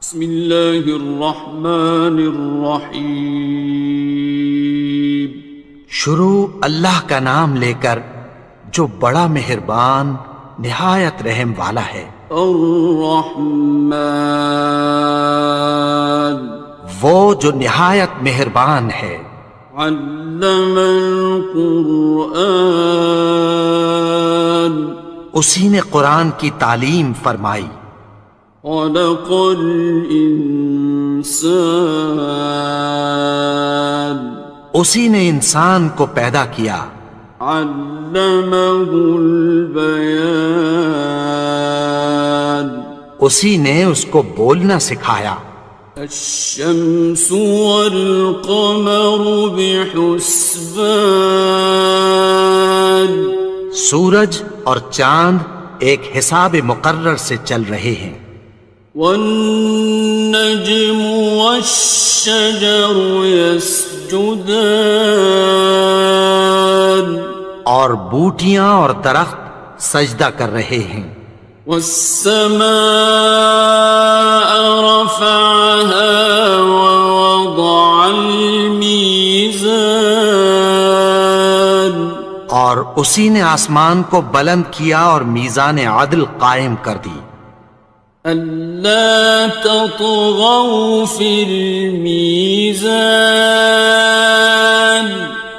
بسم اللہ الرحمن الرحیم۔ شروع اللہ کا نام لے کر جو بڑا مہربان نہایت رحم والا ہے۔ الرحمن، وہ جو نہایت مہربان ہے۔ علم القرآن، اسی نے قرآن کی تعلیم فرمائی۔ خلق الانسان، اسی نے انسان کو پیدا کیا۔ علمہ البیان، اسی نے اس کو بولنا سکھایا۔ الشمس والقمر بحسبان، سورج اور چاند ایک حساب مقرر سے چل رہے ہیں۔ والنجم والشجر يسجدان، اور بوٹیاں اور درخت سجدہ کر رہے ہیں۔ والسماء رفعها ووضع الميزان، اور اسی نے آسمان کو بلند کیا اور میزان عدل قائم کر دی۔ ألا تطغوا في الميزان،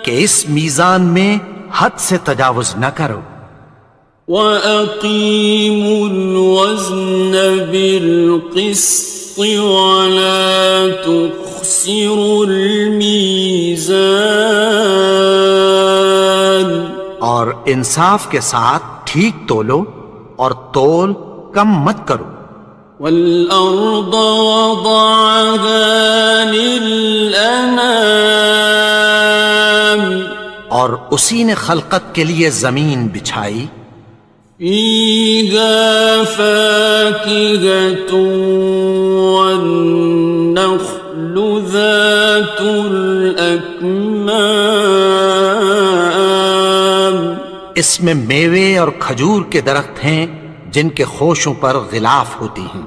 کہ اس میزان میں حد سے تجاوز نہ کرو۔ وَأَقِيمُوا الْوَزْنَ بِالْقِسْطِ وَلَا تُخْسِرُوا الْمِيزَانَ، اور انصاف کے ساتھ ٹھیک تولو اور تول کم مت کرو۔ وَالْأَرْضَ وَضَعَهَا لِلْأَنَامِ، اور اسی نے خلقت کے لیے زمین بچھائی۔ فِيهَا فَاكِهَةٌ وَالنَّخْلُ ذَاتُ الْأَكْمَامِ، اس میں میوے اور کھجور کے درخت ہیں جن کے خوشوں پر غلاف ہوتی ہیں۔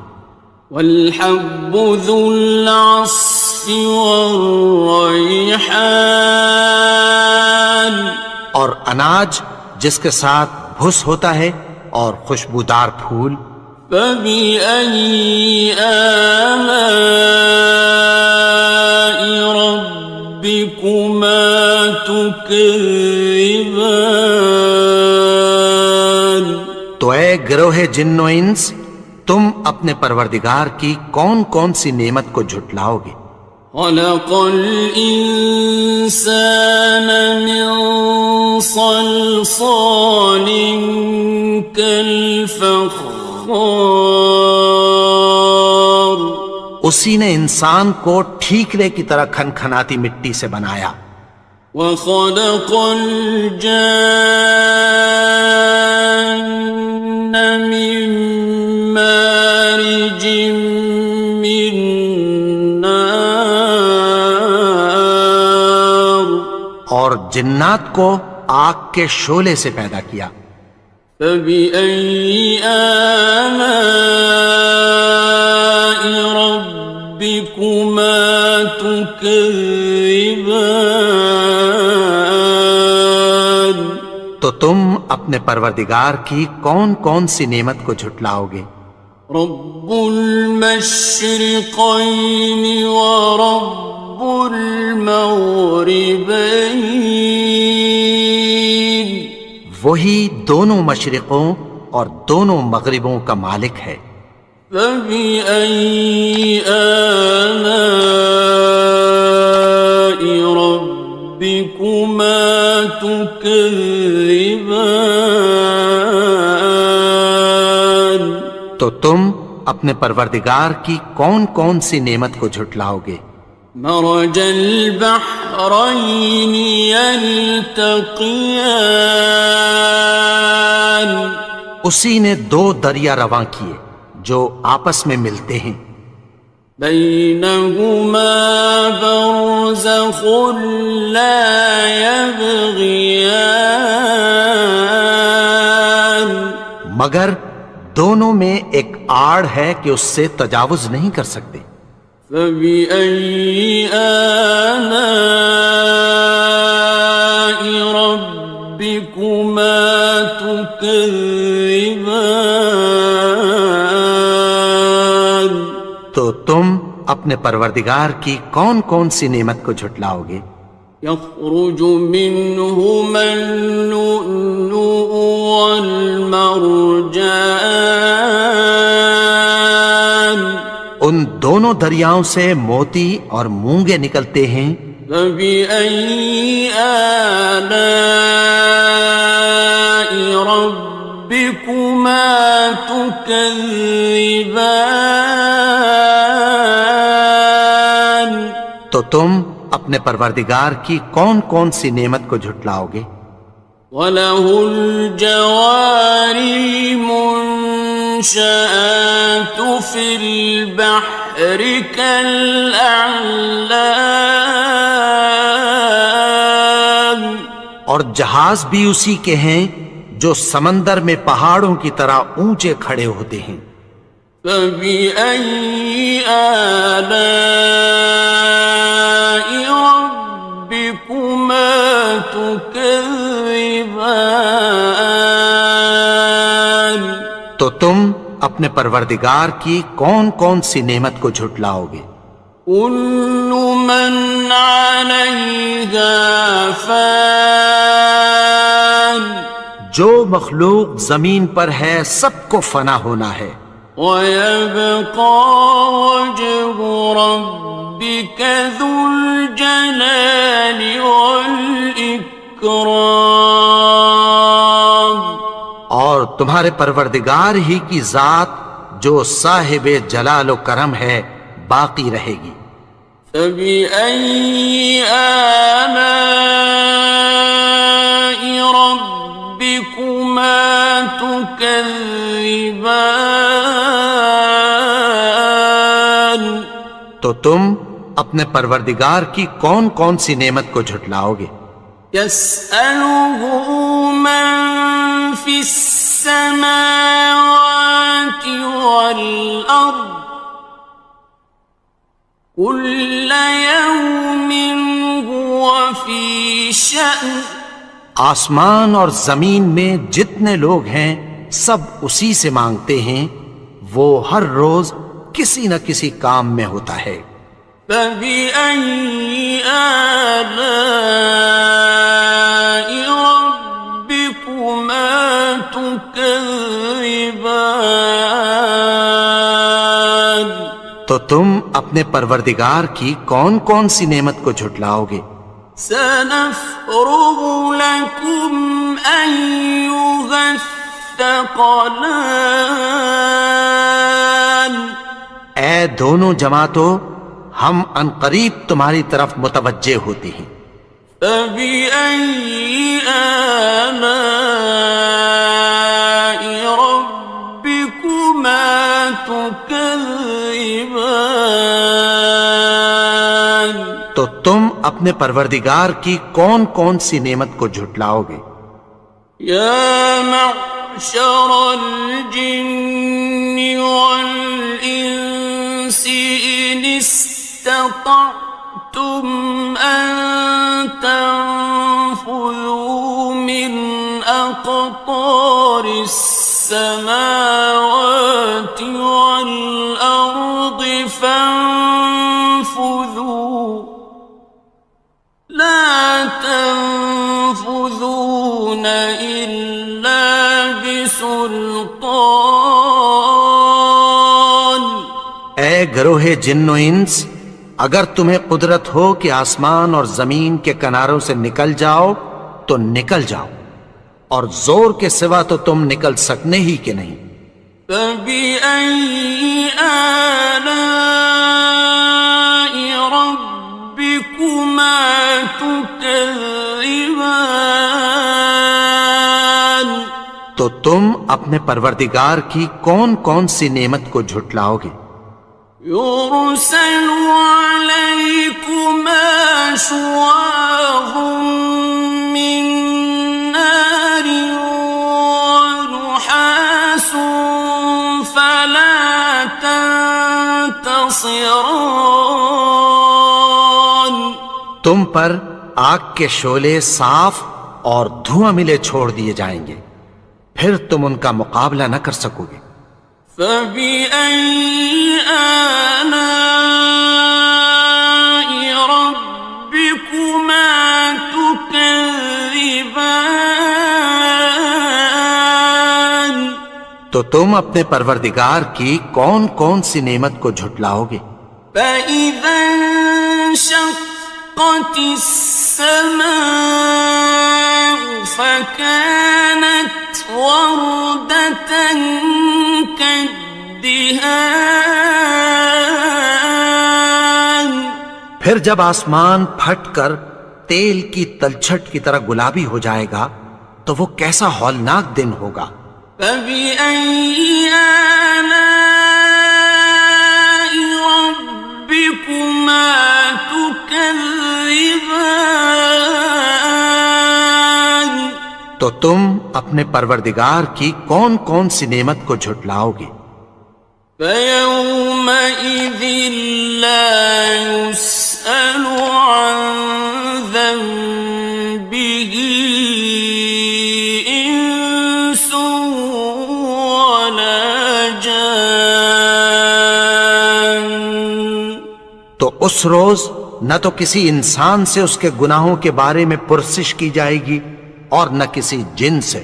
وَالْحَبُّ ذُو الْعَصْفِ وَالرَّيْحَانِ، اور اناج جس کے ساتھ بھس ہوتا ہے اور خوشبودار پھول۔ فَبِأَيِّ آلَاءِ رَبِّكُمَا تُكَذِّبَانِ، تو اے گروہ جن و انس، تم اپنے پروردگار کی کون کون سی نعمت کو جھٹلاؤ گے؟ خَلَقَ الْإِنسَانَ مِنْ صَلْصَالٍ كَالْفَخَّارِ، اسی نے انسان کو ٹھیکرے کی طرح کھنکھناتی مٹی سے بنایا۔ وَخَلَقَ الْجَانَّ مِن مَّارِجٍ مِّن نَّارٍ، اور جنات کو آگ کے شعلے سے پیدا کیا۔ فَبِأَيِّ آلَاءِ رَبِّكُمَا تُكَذِّبَانِ، تو تم اپنے پروردگار کی کون کون سی نعمت کو جھٹلاؤ گے؟ رب المشرقین ورب المغربین، وہی دونوں مشرقوں اور دونوں مغربوں کا مالک ہے۔ فَبِأَيِّ آلَاءِ رَبِّكُمَا تُكَذِّبَانِ، تو تم اپنے پروردگار کی کون کون سی نعمت کو جھٹلاؤ گے؟ مرج البحرین یلتقیان، اسی نے دو دریا رواں کیے جو آپس میں ملتے ہیں۔ بینہما برزخ لا یبغیان، مگر دونوں میں ایک آڑ ہے کہ اس سے تجاوز نہیں کر سکتے۔ فبأي آلاء ربكما تكذبان؟ تو تم اپنے پروردگار کی کون کون سی نعمت کو جھٹلاؤ گے؟ يخرج منهما اللؤلؤ والمرجان، ان دونوں دریاؤں سے موتی اور مونگے نکلتے ہیں۔ فبأي آلاء ربكما تكذبان؟ تو تم اپنے پروردگار کی کون کون سی نعمت کو جھٹلاؤ گے؟ وَلَهُ الْجَوَارِ الْمُنشَآتُ فِي الْبَحْرِ كَالْأَعْلَامِ، اور جہاز بھی اسی کے ہیں جو سمندر میں پہاڑوں کی طرح اونچے کھڑے ہوتے ہیں۔ فَبِأَيِّ آلَاءِ رَبِّكُمَا تُكَذِّبَانِ؟ تو تم اپنے پروردگار کی کون کون سی نعمت کو جھٹلاؤ گے؟ كُلُّ مَنْ عَلَيْهَا فَانٍ، جو مخلوق زمین پر ہے سب کو فنا ہونا ہے۔ وَيَبْقَى وَجْهُ رَبِّكَ ذُو الْجَلَالِ وَالْإِكْرَامِ، اور تمہارے پروردگار ہی کی ذات جو صاحب جلال و کرم ہے باقی رہے گی۔ فَبِأَيِّ آلَاءِ رَبِّكُمَا تُكَذِّبَانِ؟ تو تم اپنے پروردگار کی کون کون سی نعمت کو جھٹلاؤ گے؟ يَسْأَلُهُ مَن فِي السَّمَاوَاتِ وَالْأَرْضِ كُلَّ يَوْمٍ هُوَ فِي شَأْنٍ، آسمان اور زمین میں جتنے لوگ ہیں سب اسی سے مانگتے ہیں، وہ ہر روز کسی نہ کسی کام میں ہوتا ہے۔ فَبِأَيِّ آلَاءِ رَبِّكُمَا تُكَذِّبَانِ؟ تو تم اپنے پروردگار کی کون کون سی نعمت کو جھٹلاؤ گے؟ سَنَفْرُغُ لَكُمْ أَيُّهَ الثَّقَلَانِ، اے دونوں جماعتوں، ہم عنقریب تمہاری طرف متوجہ ہوتے ہیں۔ فَبِأَيِّ آلَاءِ رَبِّكُمَا تُكَذِّبَانِ؟ تو تم اپنے پروردگار کی کون کون سی نعمت کو جھٹلاؤ گے؟ يَا مَعْشَرَ الْجِنِّ وَالْإِنسِ إِنِ اسْتَطَعْتُمْ أَن تَنفُذُوا مِنْ أَقْطَارِ السَّمَاوَاتِ وَالْأَرْضِ فَانفُذُوا لَا تَنفُذُونَ إِلَّا بِسُلْطَانٍ۔ اے گروہ جن و انس، اگر تمہیں قدرت ہو کہ آسمان اور زمین کے کناروں سے نکل جاؤ تو نکل جاؤ، اور زور کے سوا تو تم نکل سکنے ہی کہ نہیں۔ فَبِأَيِّ آلَاءِ رَبِّكُمَا تُكَذِّبَانِ؟ تو تم اپنے پروردگار کی کون کون سی نعمت کو جھٹلاؤ گے؟ يُرْسَلُ عَلَيْكُمَا شُوَاظٌ مِّن نَّارٍ وَنُحَاسٌ ينتصران تم پر آگ کے شعلے صاف اور دھواں ملے چھوڑ دیے جائیں گے، پھر تم ان کا مقابلہ نہ کر سکو گے۔ فبأي آلاء ربكما تكذبان تو تم اپنے پروردگار کی کون کون سی نعمت کو جھٹلاؤ گے؟ فإذا انشقت السماء فكانت وردة كالدهان پھر جب آسمان پھٹ کر تیل کی تلچھٹ کی طرح گلابی ہو جائے گا تو وہ کیسا ہولناک دن ہوگا۔ فبأي آلاء ربكما تكذبان تو تم اپنے پروردگار کی کون کون سی نعمت کو جھٹلاؤ گے؟ فيومئذ لا يسأل عن ذنبه إنس ولا جان تو اس روز نہ تو کسی انسان سے اس کے گناہوں کے بارے میں پرسش کی جائے گی اور نہ کسی جن سے۔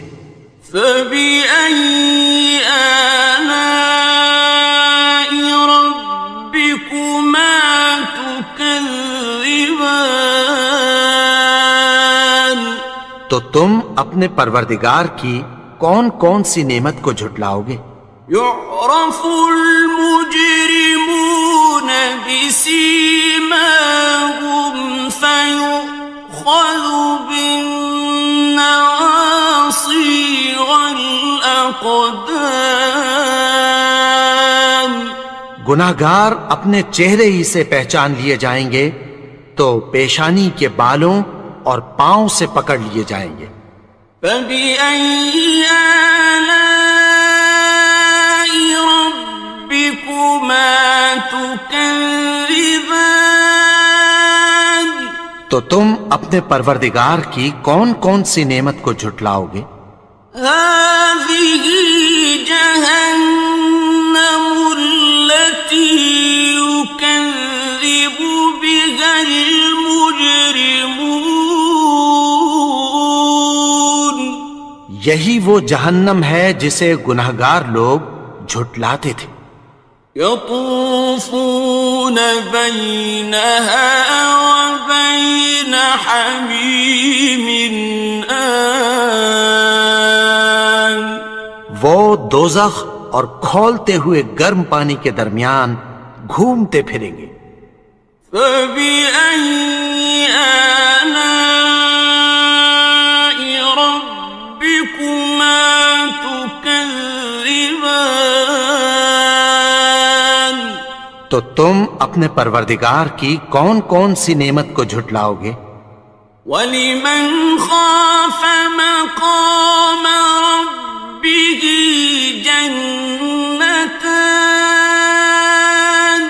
فبأي آلاء ربكما تكذبان تو تم اپنے پروردگار کی کون کون سی نعمت کو جھٹلاؤ گے؟ يعرف المجرمون بسيماهم فيؤخذ بالنواصي والأقدام گناہگار اپنے چہرے ہی سے پہچان لیے جائیں گے تو پیشانی کے بالوں اور پاؤں سے پکڑ لیے جائیں گے۔ فبأي آلاء ربكما تكذبان تو تم اپنے پروردگار کی کون کون سی نعمت کو جھٹلاؤ گے؟ هذه جهنم التي يكذب بها المجرمون یہی وہ جہنم ہے جسے گناہگار لوگ جھٹلاتے تھے۔ يطوفون بينها وبين حميم آن وہ دوزخ اور کھولتے ہوئے گرم پانی کے درمیان گھومتے پھریں گے۔ فبأي آلاء ربكما تكذبان تو تم اپنے پروردگار کی کون کون سی نعمت کو جھٹلاؤ گے؟ وَلِمَنْ خَافَ مَقَامَ رَبِّهِ جَنَّتَانِ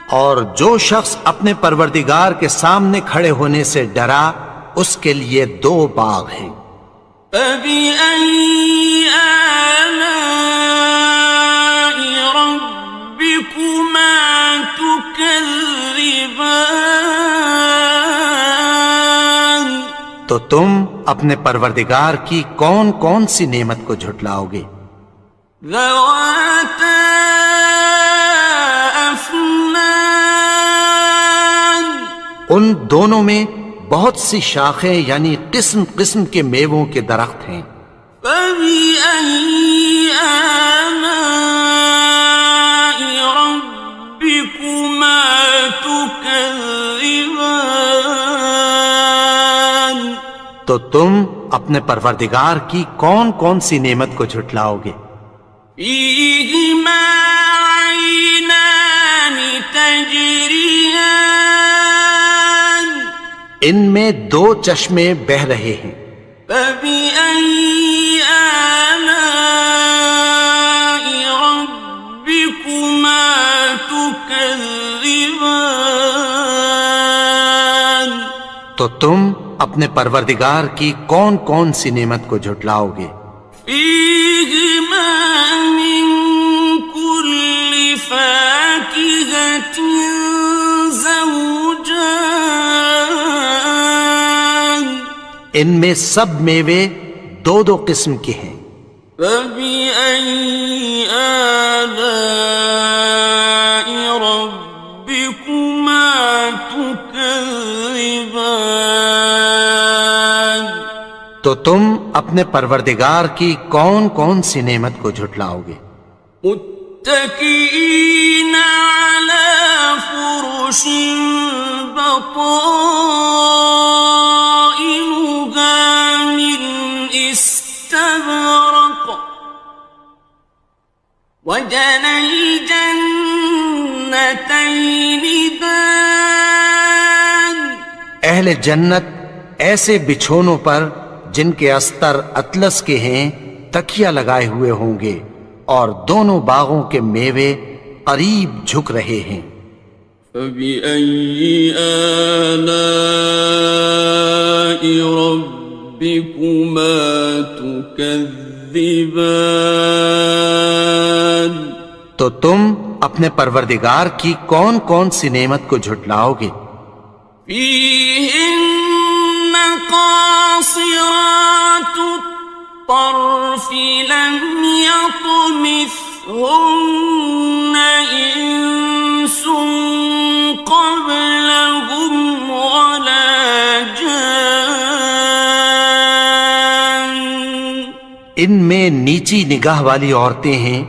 اور جو شخص اپنے پروردگار کے سامنے کھڑے ہونے سے ڈرا اس کے لیے دو باغ ہیں۔ فَبِأَيِّ آلَاءِ رَبِّكُمَا تُكَذِّبَانِ تو تم اپنے پروردگار کی کون کون سی نعمت کو جھٹلاؤ گے؟ ذَوَاتَا أَفْنَانٍ ان دونوں میں بہت سی شاخیں یعنی قسم قسم کے میووں کے درخت ہیں۔ فَبِأَيِّ آلَاءِ رَبِّكُمَا تُكَذِّبَانِ تو تم اپنے پروردگار کی کون کون سی نعمت کو جھٹلاؤ گے؟ فِيهِمَا عَيْنَانِ تَجْرِيَانِ ان میں دو چشمے بہہ رہے ہیں۔ فَبِأَيِّ آلَاءِ رَبِّكُمَا تُكَذِّبَانِ تكذبان تو تم اپنے پروردگار کی کون کون سی نعمت کو جھٹلاؤ گے؟ فيهما من كل فاكهة زوجان ان میں سب میوے دو دو قسم کے ہیں۔ فبأي آلاء ربكما تكذبان تو تم اپنے پروردگار کی کون کون سی نعمت کو جھٹلاؤ گے؟ متكئين على فرش بطائنها من استبرق وجنى الجنتين دان اہل جنت ایسے بچھونوں پر جن کے استر اطلس کے ہیں تکیہ لگائے ہوئے ہوں گے، اور دونوں باغوں کے میوے قریب جھک رہے ہیں۔ فبأي آلاء ربكما تكذبان تو تم اپنے پروردگار کی کون کون سی نعمت کو جھٹلاؤ گے؟ فيهن قاصرات الطرف لم يطمثهن إنس قبلهم ولا جان ان میں نیچی نگاہ والی عورتیں ہیں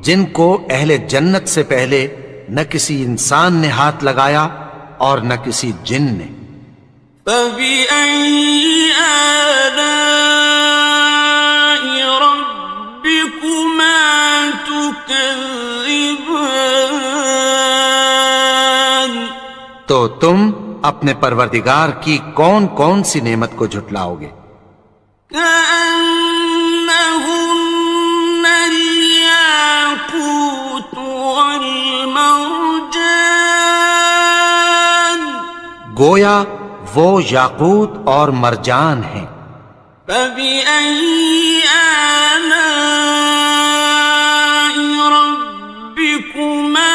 جن کو اہل جنت سے پہلے نہ کسی انسان نے ہاتھ لگایا اور نہ کسی جن نے۔ فبأي آلاء ربكما تكذبان تو تم اپنے پروردگار کی کون کون سی نعمت کو جھٹلاؤ گے؟ كأنهن الياقوت والمرجان گویا وہ یاقوت اور مرجان ہیں۔ فبأي آلاء ربكما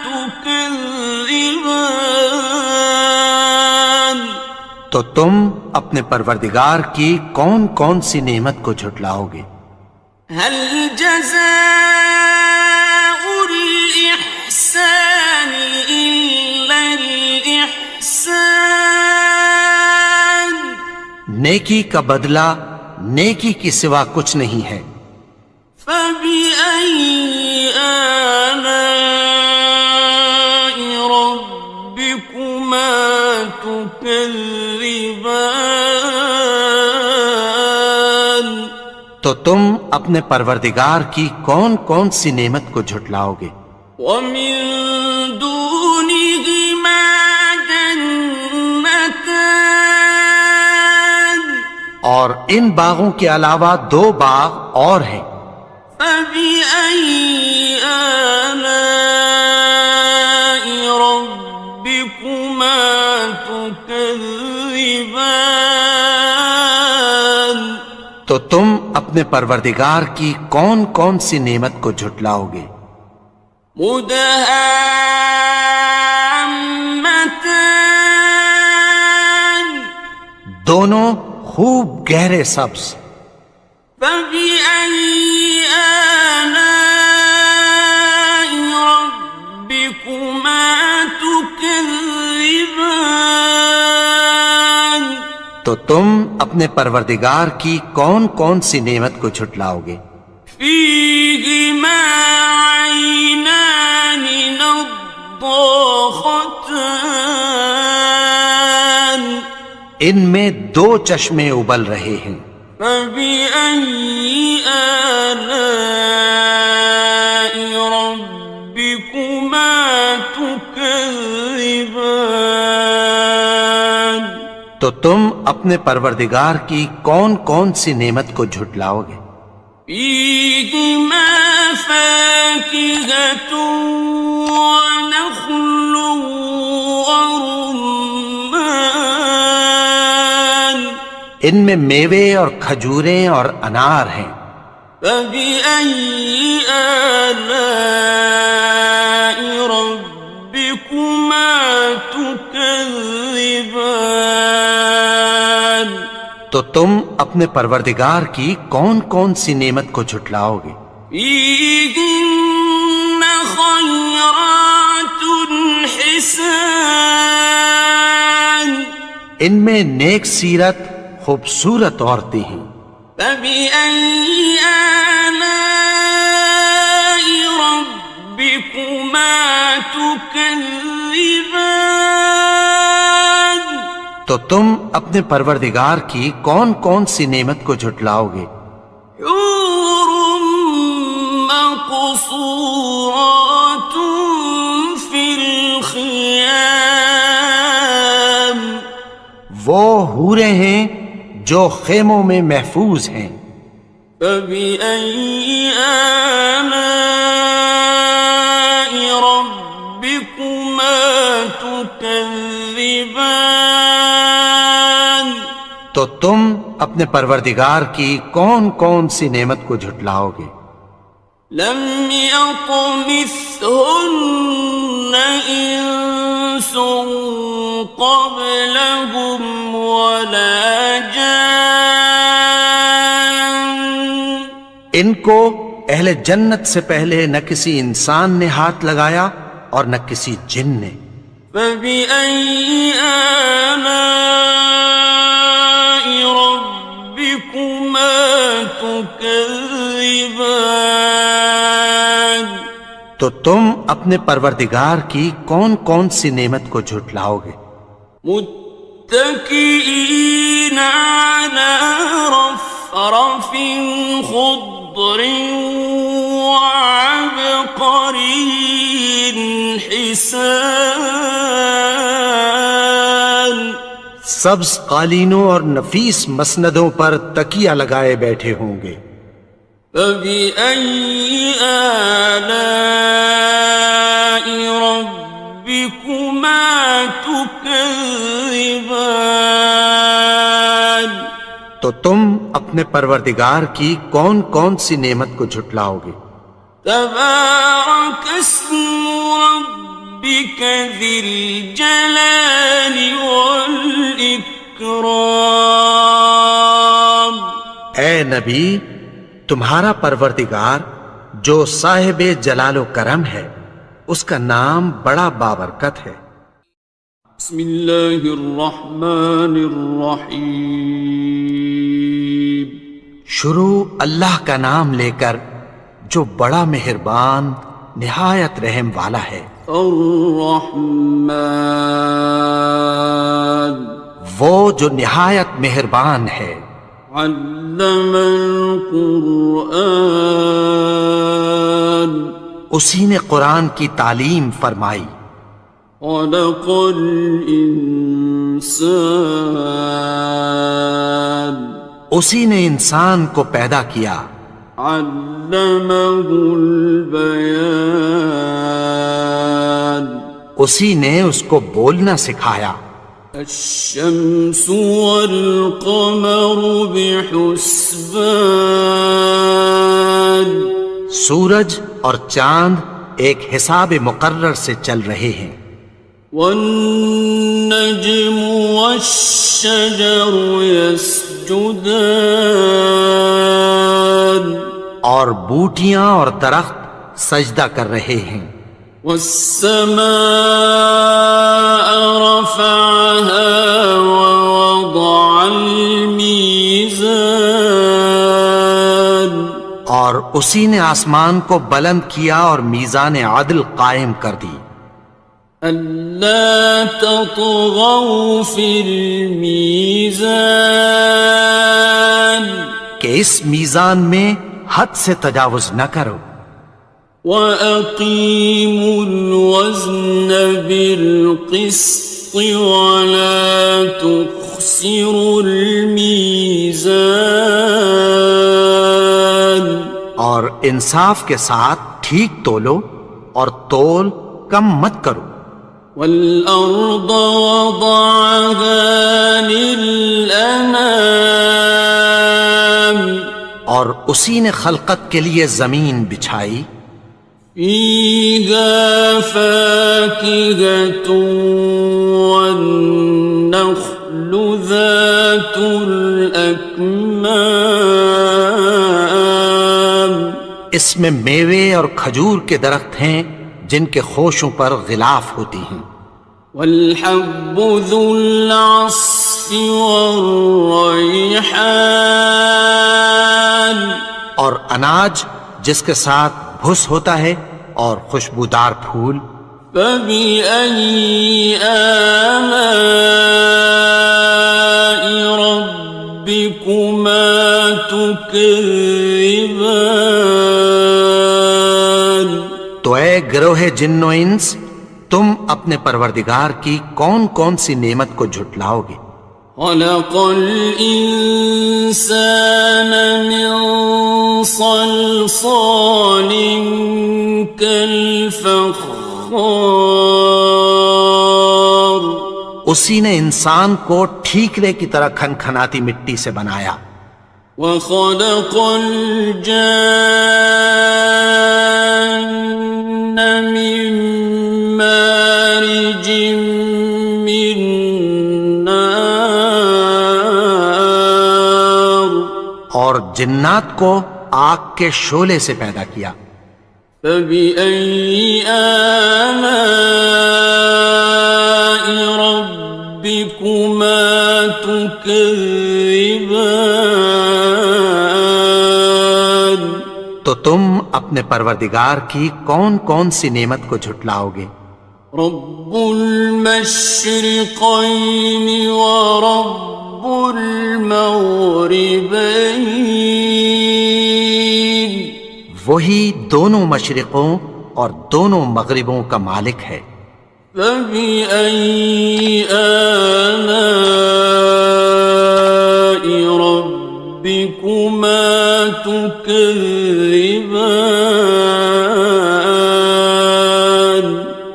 تكذبان تو تم اپنے پروردگار کی کون کون سی نعمت کو جھٹلاؤ گے؟ هل جزاء الإحسان إلا الإحسان نیکی کا بدلہ نیکی کی سوا کچھ نہیں ہے۔ فبأي آلاء ربكما تكذبان تو تم اپنے پروردگار کی کون کون سی نعمت کو جھٹلاؤ گے؟ ومن دونهما جنتان اور ان باغوں کے علاوہ دو باغ اور ہیں۔ فبأي آلاء ربكما تكذبان تو تم اپنے پروردگار کی کون کون سی نعمت کو جھٹلاؤ گے؟ مدهامتان دونوں خوب گہرے سبز۔ فبأي آلاء ربكما تكذبان تو تم اپنے پروردگار کی کون کون سی نعمت کو جھٹلاؤ گے؟ فيهما عينان نضاختان ان میں دو چشمے ابل رہے ہیں۔ فبأي آلاء ربكما تكذبان تو تم اپنے پروردگار کی کون کون سی نعمت کو جھٹلاؤ گے؟ فيهما فاكهة ونخل ورمان ان میں میوے اور کھجوریں اور انار ہیں. فبأي آلاء ربكما تكذبان تو تم اپنے پروردگار کی کون کون سی نعمت کو جھٹلاؤ گے؟ فيهن خيرات حسان ان میں نیک سیرت خوبصورت عورتیں ہیں. فبأي آلاء ربكما تكذبان تو تم اپنے پروردگار کی کون کون سی نعمت کو جھٹلاؤ گے؟ حور مقصورات في الخيام وہ حوریں ہیں جو خیموں میں محفوظ ہیں. فبأي آلاء ربكما تكذبان تو تم اپنے پروردگار کی کون کون سی نعمت کو جھٹلاؤ گے؟ لم يطمثهن إنس قبلهم ولا جان ان کو اہل جنت سے پہلے نہ کسی انسان نے ہاتھ لگایا اور نہ کسی جن نے. فبأي آلاء ربكما تكذبان تو تم اپنے پروردگار کی کون کون سی نعمت کو جھٹلاؤ گے؟ متكئين على رفرف خضر وعبقري حسان سبز قالینوں اور نفیس مسندوں پر تکیہ لگائے بیٹھے ہوں گے. فبأي آلاء ربكما تكذبان تو تم اپنے پروردگار کی کون کون سی نعمت کو جھٹلاؤ گے؟ تبارك اسم ربك ذي الجلال والإكرام اے نبی، تمہارا پروردگار جو صاحب جلال و کرم ہے اس کا نام بڑا بابرکت ہے. بسم اللہ الرحمن الرحیم شروع اللہ کا نام لے کر جو بڑا مہربان نہایت رحم والا ہے. الرحمن وہ جو نہایت مہربان ہے. علم القرآن اسی نے قرآن کی تعلیم فرمائی. خلق الانسان اسی نے انسان کو پیدا کیا. علمہ البیان اسی نے اس کو بولنا سکھایا. الشمس والقمر بحسبان سورج اور چاند ایک حساب مقرر سے چل رہے ہیں. والنجم والشجر يسجدان اور بوٹیاں اور درخت سجدہ کر رہے ہیں. والسماء رفعها ووضع الميزان اور اسی نے آسمان کو بلند کیا اور میزان عدل قائم کر دی. ألا تطغوا في الميزان کہ اس میزان میں حد سے تجاوز نہ کرو. وَأَقِيمُوا الْوَزْنَ بِالْقِسْطِ وَلَا تُخْسِرُوا الْمِيزَانَ اور انصاف کے ساتھ ٹھیک تولو اور تول کم مت کرو. والأرض وضعها للأنام اور اسی نے خلقت کے لیے زمین بچھائی. فيها فاكهة والنخل ذات الأكمام اس میں میوے اور کھجور کے درخت ہیں جن کے خوشوں پر غلاف ہوتی ہیں. والحب ذو العصف والریحان اور اناج جس کے ساتھ بھس ہوتا ہے اور خوشبودار پھول. فبأي آلاء ربكما تكذبان تو اے گروہ جن و انس، تم اپنے پروردگار کی کون کون سی نعمت کو جھٹلاؤ گے؟ خلق الإنسان من صلصال كالفخار اسی نے انسان کو ٹھیکرے کی طرح کھنکھناتی مٹی سے بنایا. وخلق الجان من مارج من نار اور جنات کو آگ کے شعلے سے پیدا کیا. فبأي آلاء ربكما تكذبان تو تم اپنے پروردگار کی کون کون سی نعمت کو جھٹلاؤ گے؟ رب المشرقين ورب المغربين وہی دونوں مشرقوں اور دونوں مغربوں کا مالک ہے. فبأي آلاء ربكما تكذبان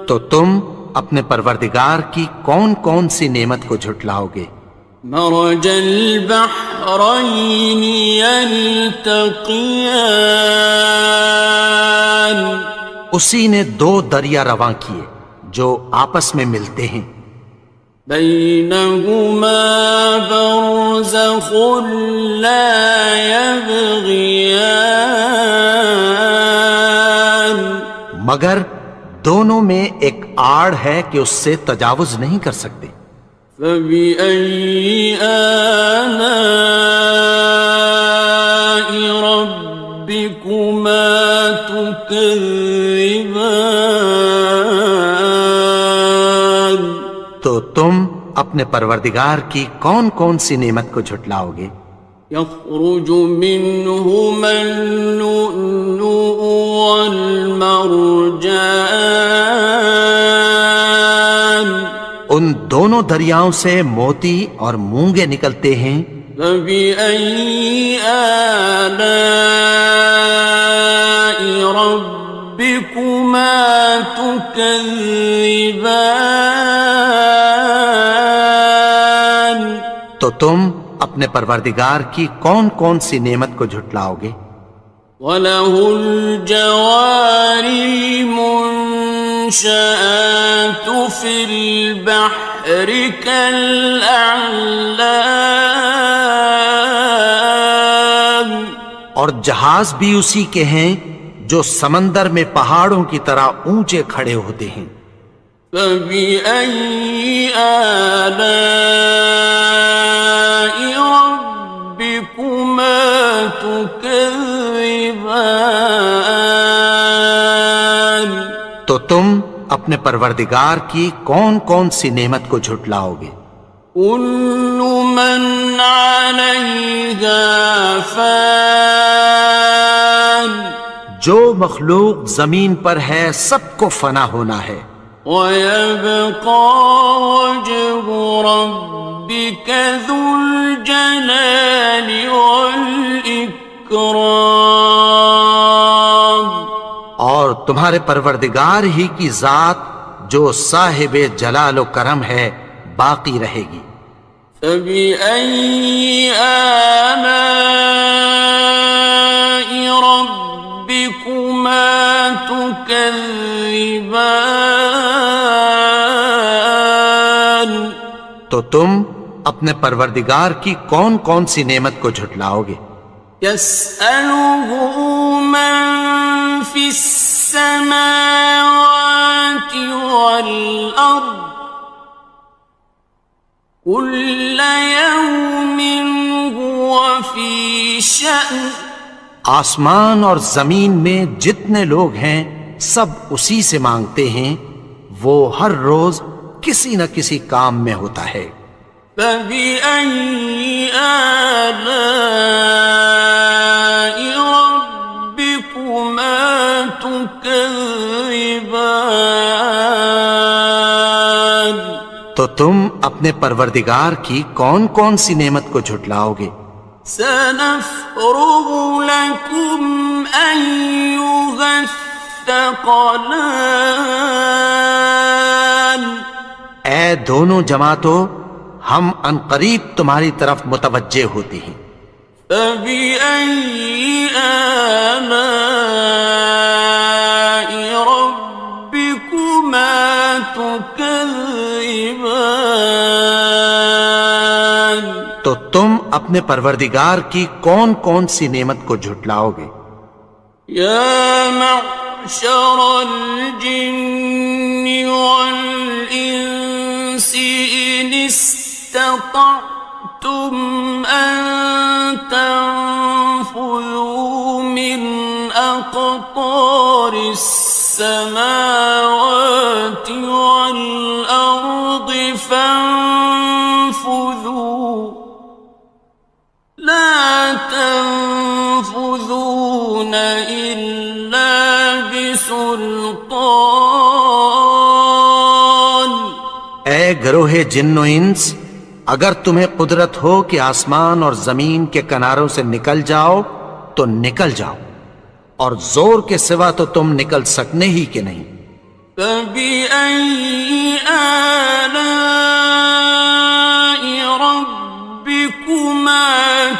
تو تم اپنے پروردگار کی کون کون سی نعمت کو جھٹلاؤ گے؟ مرج البحرين يلتقيان اسی نے دو دریا رواں کیے جو آپس میں ملتے ہیں. بينهما برزخ لا يبغيان مگر دونوں میں ایک آڑ ہے کہ اس سے تجاوز نہیں کر سکتے. فبأي آلاء ربكما تكذبان تو تم اپنے پروردگار کی کون کون سی نعمت کو جھٹلاؤ گے؟ يخرج منهما اللؤلؤ والمرجان ان دونوں دریاؤں سے موتی اور مونگے نکلتے ہیں. فبأي آلاء ربكما تكذبان تو تم اپنے پروردگار کی کون کون سی نعمت کو جھٹلاؤ گے؟ وَلَهُ الْجَوَارِ الْمُنشَآتُ فِي الْبَحْرِ كَالْأَعْلَامِ اور جہاز بھی اسی کے ہیں جو سمندر میں پہاڑوں کی طرح اونچے کھڑے ہوتے ہیں. فَبِأَيِّ آلَاءِ رَبِّكُمَا تُكَذِّبَانِ تو تم اپنے پروردگار کی کون کون سی نعمت کو جھٹلاؤ گے؟ كُلُّ مَنْ عَلَيْهَا فَانٍ جو مخلوق زمین پر ہے سب کو فنا ہونا ہے. وَيَبْقَى وَجْهُ رَبِّكَ ذُو الْجَلَالِ وَالْإِكْرَامِ تمہارے پروردگار ہی کی ذات جو صاحب جلال و کرم ہے باقی رہے گی۔ فَبِأَيِّ آلَاءِ رَبِّكُمَا تُكَذِّبَانِ؟ تو تم اپنے پروردگار کی کون کون سی نعمت کو جھٹلاؤ گے؟ يَسْأَلُهُ مَن فِي السَّمَاوَاتِ وَالْأَرْضِ كُلَّ يَوْمٍ هُوَ فِي شَأْنٍ۔ آسمان اور زمین میں جتنے لوگ ہیں سب اسی سے مانگتے ہیں، وہ ہر روز کسی نہ کسی کام میں ہوتا ہے۔ فَبِأَيِّ آلَاءِ رَبِّكُمَا تُكَذِّبَانِ؟ تو تم اپنے پروردگار کی کون کون سی نعمت کو جھٹلاؤ گے؟ سَنَفْرُغُ لَكُمْ أَيُّهَ الثَّقَلَانِ۔ اے دونوں جماعتوں، ہم عنقریب تمہاری طرف متوجہ ہوتے ہیں۔ فَبِأَيِّ آلَاءِ رَبِّكُمَا تُكَذِّبَانِ؟ تو تم اپنے پروردگار کی کون کون سی نعمت کو جھٹلاؤ گے؟ يَا مَعْشَرَ الْجِنِّ وَالْإِنسِ إِنِ اسْتَطَعْتُمْ أَن تَنفُذُوا مِنْ أَقْطَارِ السَّمَاوَاتِ وَالْأَرْضِ فَانفُذُوا لَا تَنفُذُونَ إِلَّا بِسُلْطَانٍ۔ اے گروہ جن و انس، اگر تمہیں قدرت ہو کہ آسمان اور زمین کے کناروں سے نکل جاؤ تو نکل جاؤ، اور زور کے سوا تو تم نکل سکنے ہی کہ نہیں۔ فَبِأَيِّ آلَاءِ رَبِّكُمَا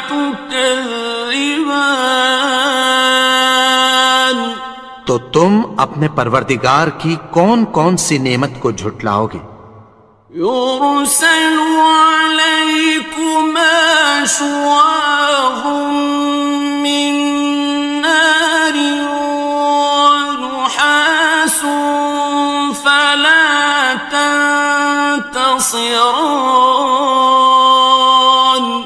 تُكَذِّبَانِ؟ تو تم اپنے پروردگار کی کون کون سی نعمت کو جھٹلاؤ گے؟ يُرْسَلُ عَلَيْكُمَا شُوَاظٌ مِّن نَّارٍ وَنُحَاسٌ فَلَا تَنتَصِرَانِ۔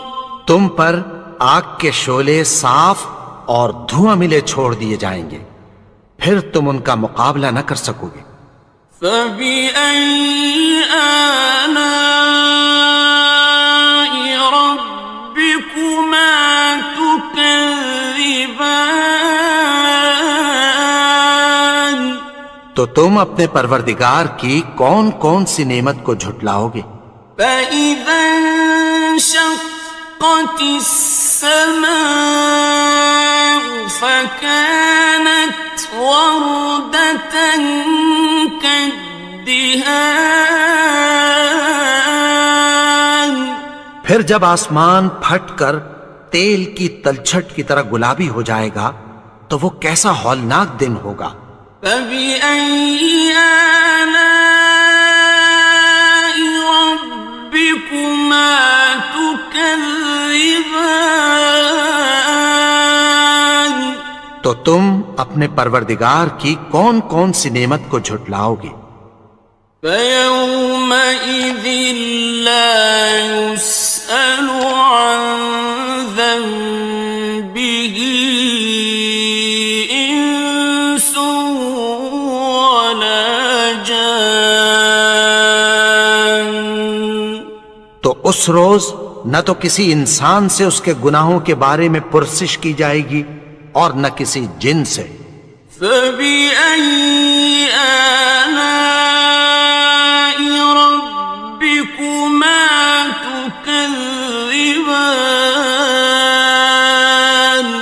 تم پر آگ کے شعلے صاف اور دھواں ملے چھوڑ دیے جائیں گے، پھر تم ان کا مقابلہ نہ کر سکو گے۔ فَبِأَيِّ آلَاءِ رَبِّكُمَا تُكَذِّبَانِ؟ تو تم اپنے پروردگار کی کون کون سی نعمت کو جھٹلاؤ گے؟ فَإِذَا انشَقَّتِ السَّمَاءُ فَكَانَتْ وَرْدَةً كَالدِّهَانِ۔ پھر جب آسمان پھٹ کر تیل کی تلچھٹ کی طرح گلابی ہو جائے گا تو وہ کیسا ہولناک دن ہوگا۔ فَبِأَيِّ آلَاءِ رَبِّكُمَا تُكَذِّبَانِ؟ تو تم اپنے پروردگار کی کون کون سی نعمت کو جھٹلاؤ گے؟ فَيَوْمَئِذٍ لَا يُسْأَلُ عَن ذَنبِهِ إِنسٌ وَلَا جَانٌ۔ تو اس روز نہ تو کسی انسان سے اس کے گناہوں کے بارے میں پرسش کی جائے گی اور نہ کسی جن سے۔ فَبِأَيِّ آلَاءِ رَبِّكُمَا تُكَذِّبَانِ؟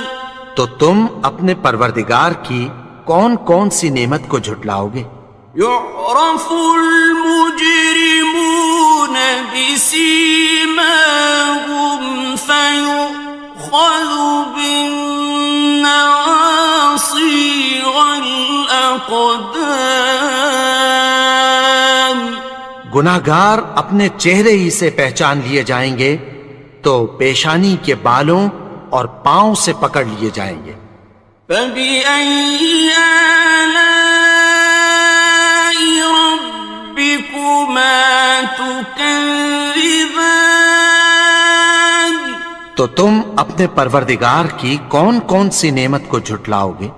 تو تم اپنے پروردگار کی کون کون سی نعمت کو جھٹلاؤ گے؟ يعرف المجرمون بسيماهم فيؤخذ بالنواصي والأقدام گناہگار اپنے چہرے ہی سے پہچان لیے جائیں گے تو پیشانی کے بالوں اور پاؤں سے پکڑ لیے جائیں گے۔ فَبِأَيِّ آلَاءِ رَبِّكُمَا تُكَذِّبَانِ تو تم اپنے پروردگار کی کون کون سی نعمت کو جھٹلاؤ گے؟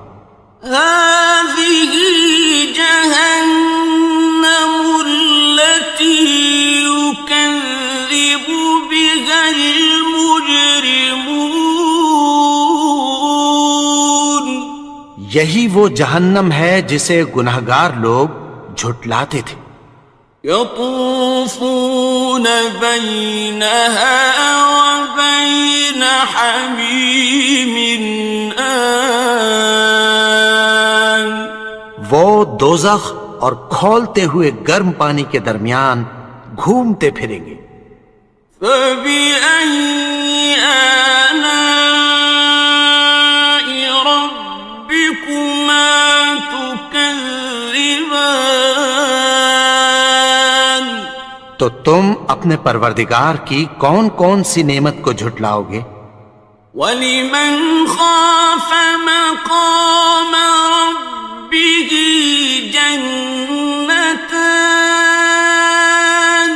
هَٰذِهِ جَهَنَّمُ الَّتِي يُكَذِّبُ بِهَا الْمُجْرِمُونَ یہی وہ جہنم ہے جسے گناہگار لوگ جھٹلاتے تھے۔ يطوفون بينها وبين حميم آن وہ دوزخ اور کھولتے ہوئے گرم پانی کے درمیان گھومتے پھریں گے۔ فبأي آلاء ربكما تكذبان تو تم اپنے پروردگار کی کون کون سی نعمت کو جھٹلاؤ گے؟ وَلِمَنْ خَافَ مَقَامَ رَبِّهِ جَنَّتَانِ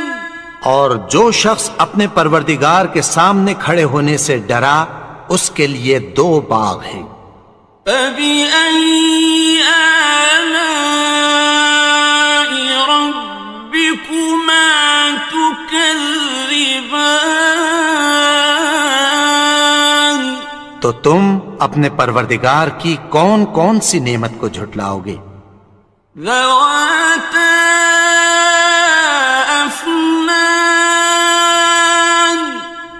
اور جو شخص اپنے پروردگار کے سامنے کھڑے ہونے سے ڈرا اس کے لیے 2 باغ ہیں۔ فَبِأَيِّ آلَاءِ رَبِّكُمَا تُكَذِّبَانِ تو تم اپنے پروردگار کی کون کون سی نعمت کو جھٹلاؤ گے؟ ذَوَاتَا أَفْنَانٍ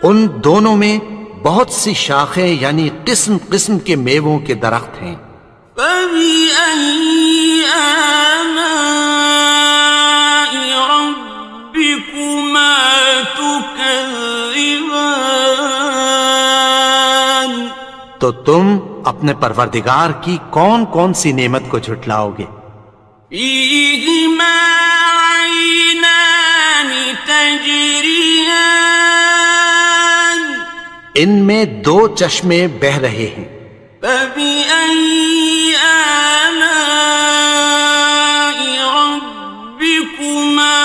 ان دونوں میں بہت سی شاخیں یعنی قسم قسم کے میووں کے درخت ہیں۔ فَبِأَيِّ آلَاءِ رَبِّكُمَا تُكَذِّبَانِ تو تم اپنے پروردگار کی کون کون سی نعمت کو جھٹلاؤ گے؟ فِيهِمَا عَيْنَانِ تَجْرِيَانِ ان میں 2 چشمے بہہ رہے ہیں۔ فَبِأَيِّ آلَاءِ رَبِّكُمَا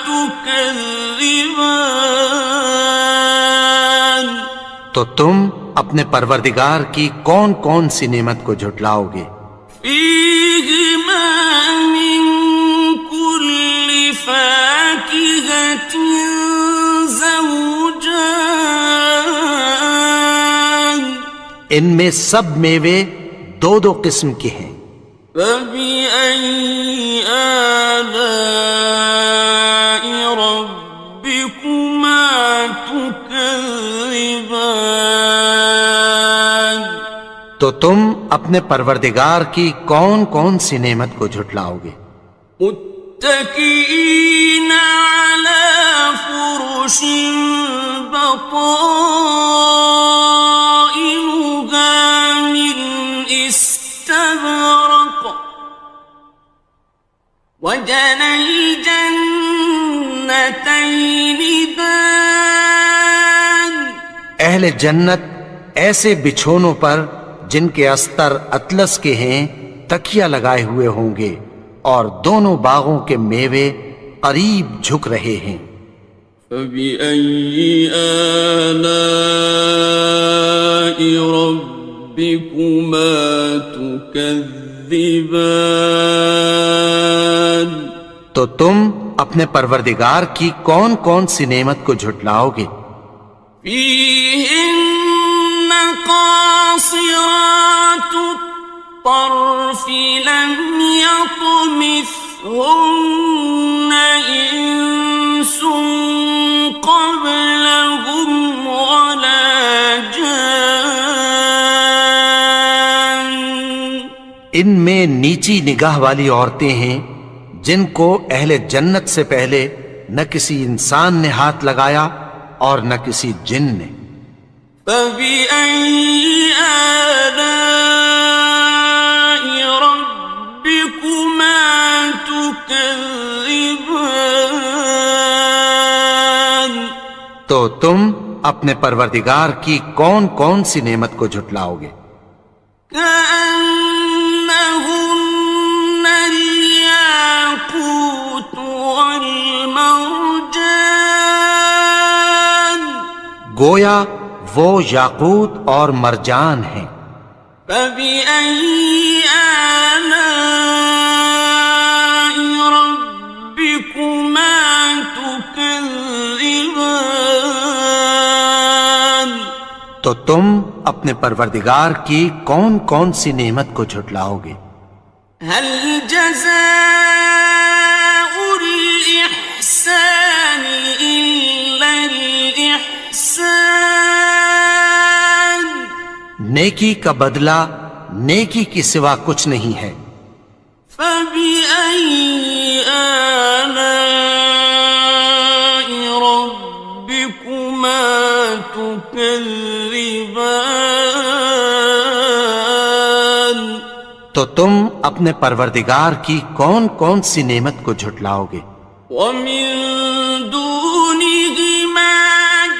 تُكَذِّبَانِ تو تم اپنے پروردگار کی کون کون سی نعمت کو جھٹلاؤ گے؟ فِيهِمَا مِن كُلِّ فَاكِهَةٍ زَوْجَانِ ان میں سب میوے 2 قسم کے ہیں۔ فَبِأَيِّ آلَاءِ رَبِّكُمَا تُكَذِّبَانِ تو تم اپنے پروردگار کی کون کون سی نعمت کو جھٹلاؤ گے؟ متكئين على فرش بطائنها من استبرق وجنى الجنتين دان اہل جنت ایسے بچھونوں پر جن کے استر اطلس کے ہیں تکیہ لگائے ہوئے ہوں گے اور دونوں باغوں کے میوے قریب جھک رہے ہیں۔ فَبِأَيِّ آلَاءِ رَبِّكُمَا تُكَذِّبَانِ تو تم اپنے پروردگار کی کون کون سی نعمت کو جھٹلاؤ گے؟ فِيهِنَّ قَاصِرَاتُ الطَّرْفِ لَمْ يَطْمِثْهُنَّ إِنسٌ قَبْلَهُمْ وَلَا جَانٌّ ان میں نیچی نگاہ والی عورتیں ہیں جن کو اہل جنت سے پہلے نہ کسی انسان نے ہاتھ لگایا اور نہ کسی جن نے۔ فَبِأَيِّ آلَاءِ رَبِّكُمَا تُكَذِّبَانِ، تو تم اپنے پروردگار کی کون کون سی نعمت کو جھٹلاؤ گے؟ كأنهن الياقوت والمرجان، گویا وہ یاقوت اور مرجان ہیں۔ فبأي آلاء ربكما تكذبان، تو تم اپنے پروردگار کی کون کون سی نعمت کو جھٹلاؤ گے؟ هل جزاء الإحسان إلا الإحسان، نیکی کا بدلہ نیکی کی سوا کچھ نہیں ہے۔ فبأي آلاء ربكما تكذبان، تو تم اپنے پروردگار کی کون کون سی نعمت کو جھٹلاؤ گے؟ ومن دونهما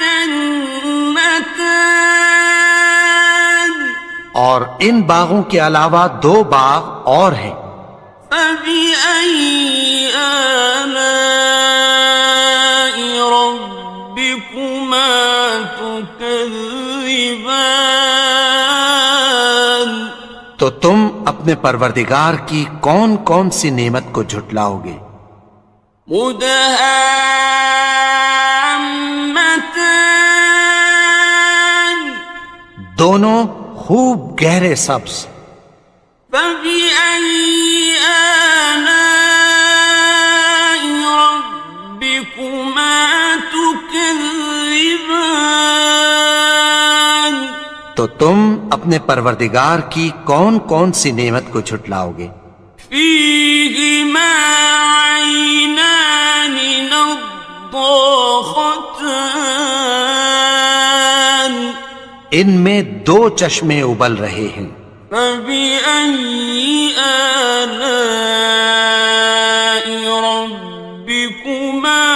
جنتان، اور ان باغوں کے علاوہ دو باغ اور ہیں۔ فبأي آلاء ربكما تكذبان، تو تم اپنے پروردگار کی کون کون سی نعمت کو جھٹلاؤ گے؟ مدهامتان، دونوں خوب گہرے سبز۔ فبأي آلاء ربكما تكذبان، تو تم اپنے پروردگار کی کون کون سی نعمت کو جھٹلاؤ گے؟ فيهما عينان نضاختان، ان میں دو چشمے ابل رہے ہیں۔ فبأي آلاء ربكما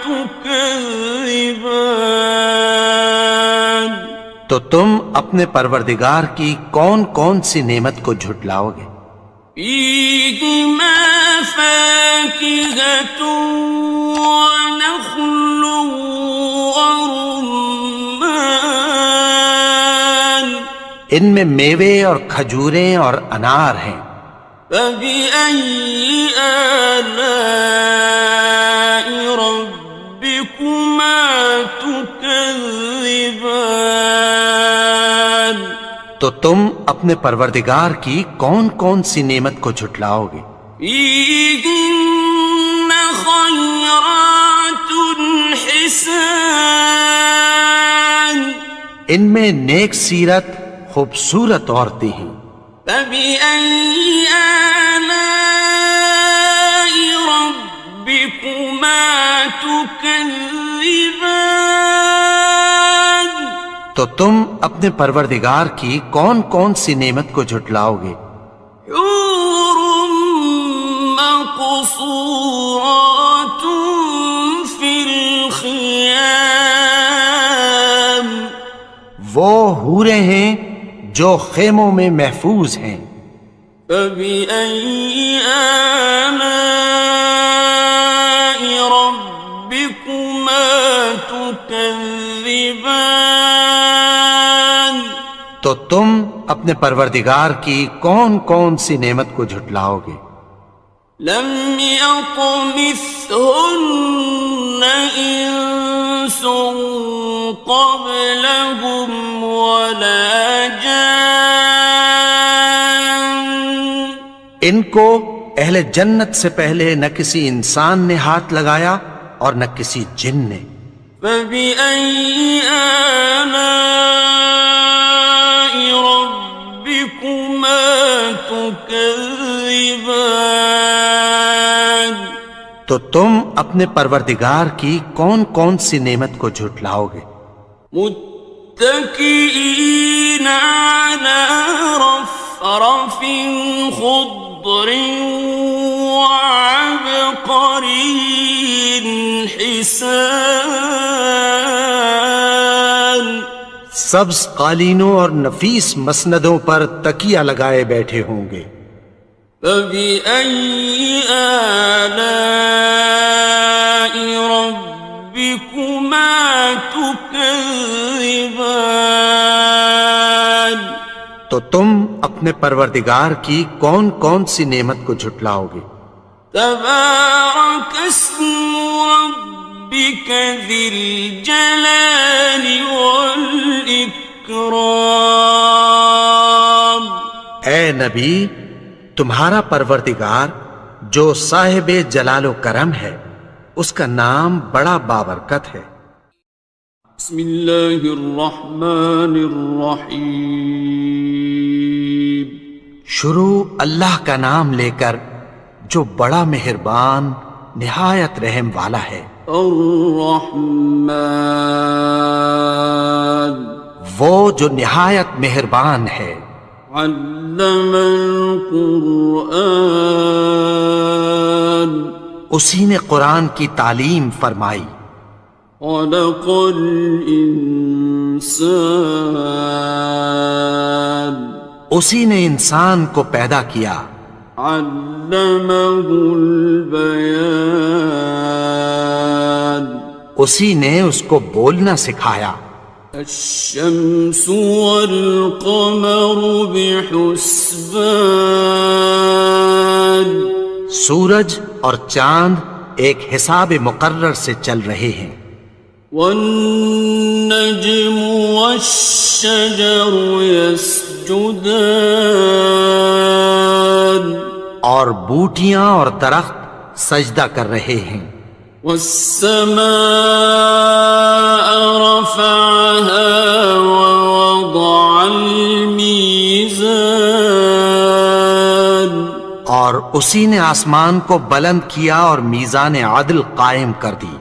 تكذبان، تو تم اپنے پروردگار کی کون کون سی نعمت کو جھٹلاؤ گے؟ فيهما فاكهة ونخل ورمان، ان میں میوے اور کھجوریں اور انار ہیں۔ فبأي آلاء ربكما تكذبان، تو تم اپنے پروردگار کی کون کون سی نعمت کو جھٹلاؤ گے؟ فيهن خيرات حسان، ان میں نیک سیرت خوبصورت عورتیں ہیں۔ فبأي آلاء ربكما تكذبان، تو تم اپنے پروردگار کی کون کون سی نعمت کو جھٹلاؤ گے؟ حور مقصورات في الخيام، وہ حوریں ہیں جو خیموں میں محفوظ ہیں۔ فبأي آلاء ربكما تكذبان، تو تم اپنے پروردگار کی کون کون سی نعمت کو جھٹلاؤ گے؟ لم يطمثهن إنس قبلهم ولا جان، ان کو اہل جنت سے پہلے نہ کسی انسان نے ہاتھ لگایا اور نہ کسی جن نے۔ فبأي آلاء ربكما تكذبان تو تم اپنے پروردگار کی کون کون سی نعمت کو جھٹلاؤ گے؟ متكئين على رفرف خضر وعبقري حسان سبز قالینوں اور نفیس مسندوں پر تکیہ لگائے بیٹھے ہوں گے۔ فبأي آلاء ربكما تكذبان تو تم اپنے پروردگار کی کون کون سی نعمت کو جھٹلاؤ گے؟ تبارك اسم ربك ذي الجلال والإكرام اے نبی، تمہارا پروردگار جو صاحب جلال و کرم ہے، اس کا نام بڑا بابرکت ہے۔ بسم اللہ الرحمن الرحیم شروع اللہ کا نام لے کر جو بڑا مہربان نہایت رحم والا ہے۔ الرحمن وہ جو نہایت مہربان ہے۔ علم القرآن اسی نے قرآن کی تعلیم فرمائی۔ خلق الانسان اسی نے انسان کو پیدا کیا۔ علمہ البیان اسی نے اس کو بولنا سکھایا۔ الشمس والقمر بحسبان سورج اور چاند ایک حساب مقرر سے چل رہے ہیں۔ والنجم والشجر يسجدان اور بوٹیاں اور درخت سجدہ کر رہے ہیں۔ والسماء رفعها ووضع الميزان اور اسی نے آسمان کو بلند کیا اور میزان عدل قائم کر دی۔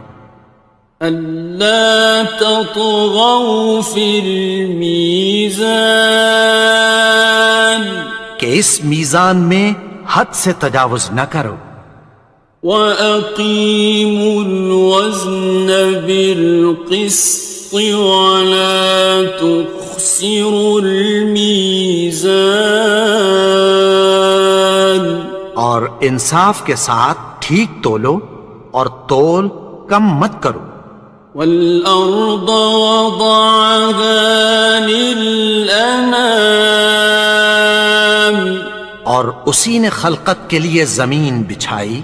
ألا تطغوا في الميزان کہ اس میزان میں حد سے تجاوز نہ کرو۔ وَأَقِيمُوا الْوَزْنَ بِالْقِسْطِ وَلَا تُخْسِرُوا الْمِيزَانَ اور انصاف کے ساتھ ٹھیک تولو اور تول کم مت کرو۔ وَالْأَرْضَ وَضَعَهَا لِلْأَنَامِ اور اسی نے خلقت کے لیے زمین بچھائی۔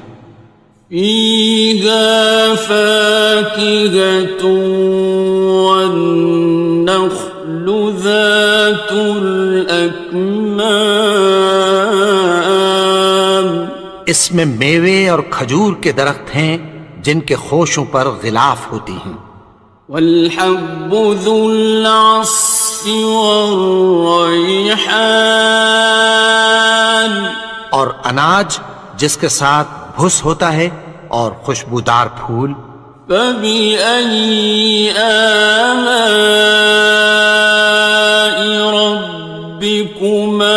فِيهَا فَاكِهَةٌ وَالنَّخْلُ ذَاتُ الْأَكْمَامِ اس میں میوے اور کھجور کے درخت ہیں جن کے خوشوں پر غلاف ہوتی ہیں۔ وَالْحَبُّ ذُو الْعَصْفِ وَالرَّيْحَانِ اور اناج جس کے ساتھ بھس ہوتا ہے اور خوشبودار پھول۔ فَبِأَيِّ آلَاءِ رَبِّكُمَا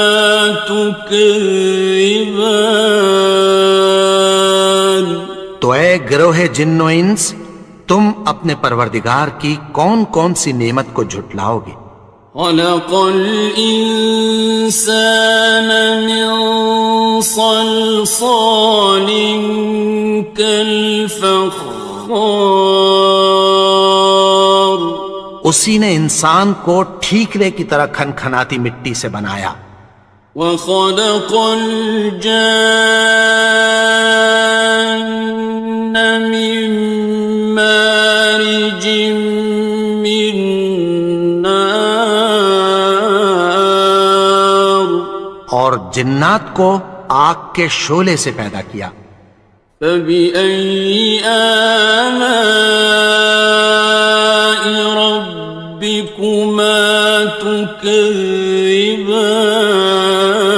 تُكَذِّبَانِ تو اے گروہ جن و انس، تم اپنے پروردگار کی کون کون سی نعمت کو جھٹلاؤ گے؟ خلق الإنسان من صلصال كالفخار اسی نے انسان کو ٹھیکرے کی طرح کھنکھناتی مٹی سے بنایا۔ وخلق الجان من مارج من نار اور جنات کو آگ کے شعلے سے پیدا کیا۔ فبأي آلاء ربكما تكذبان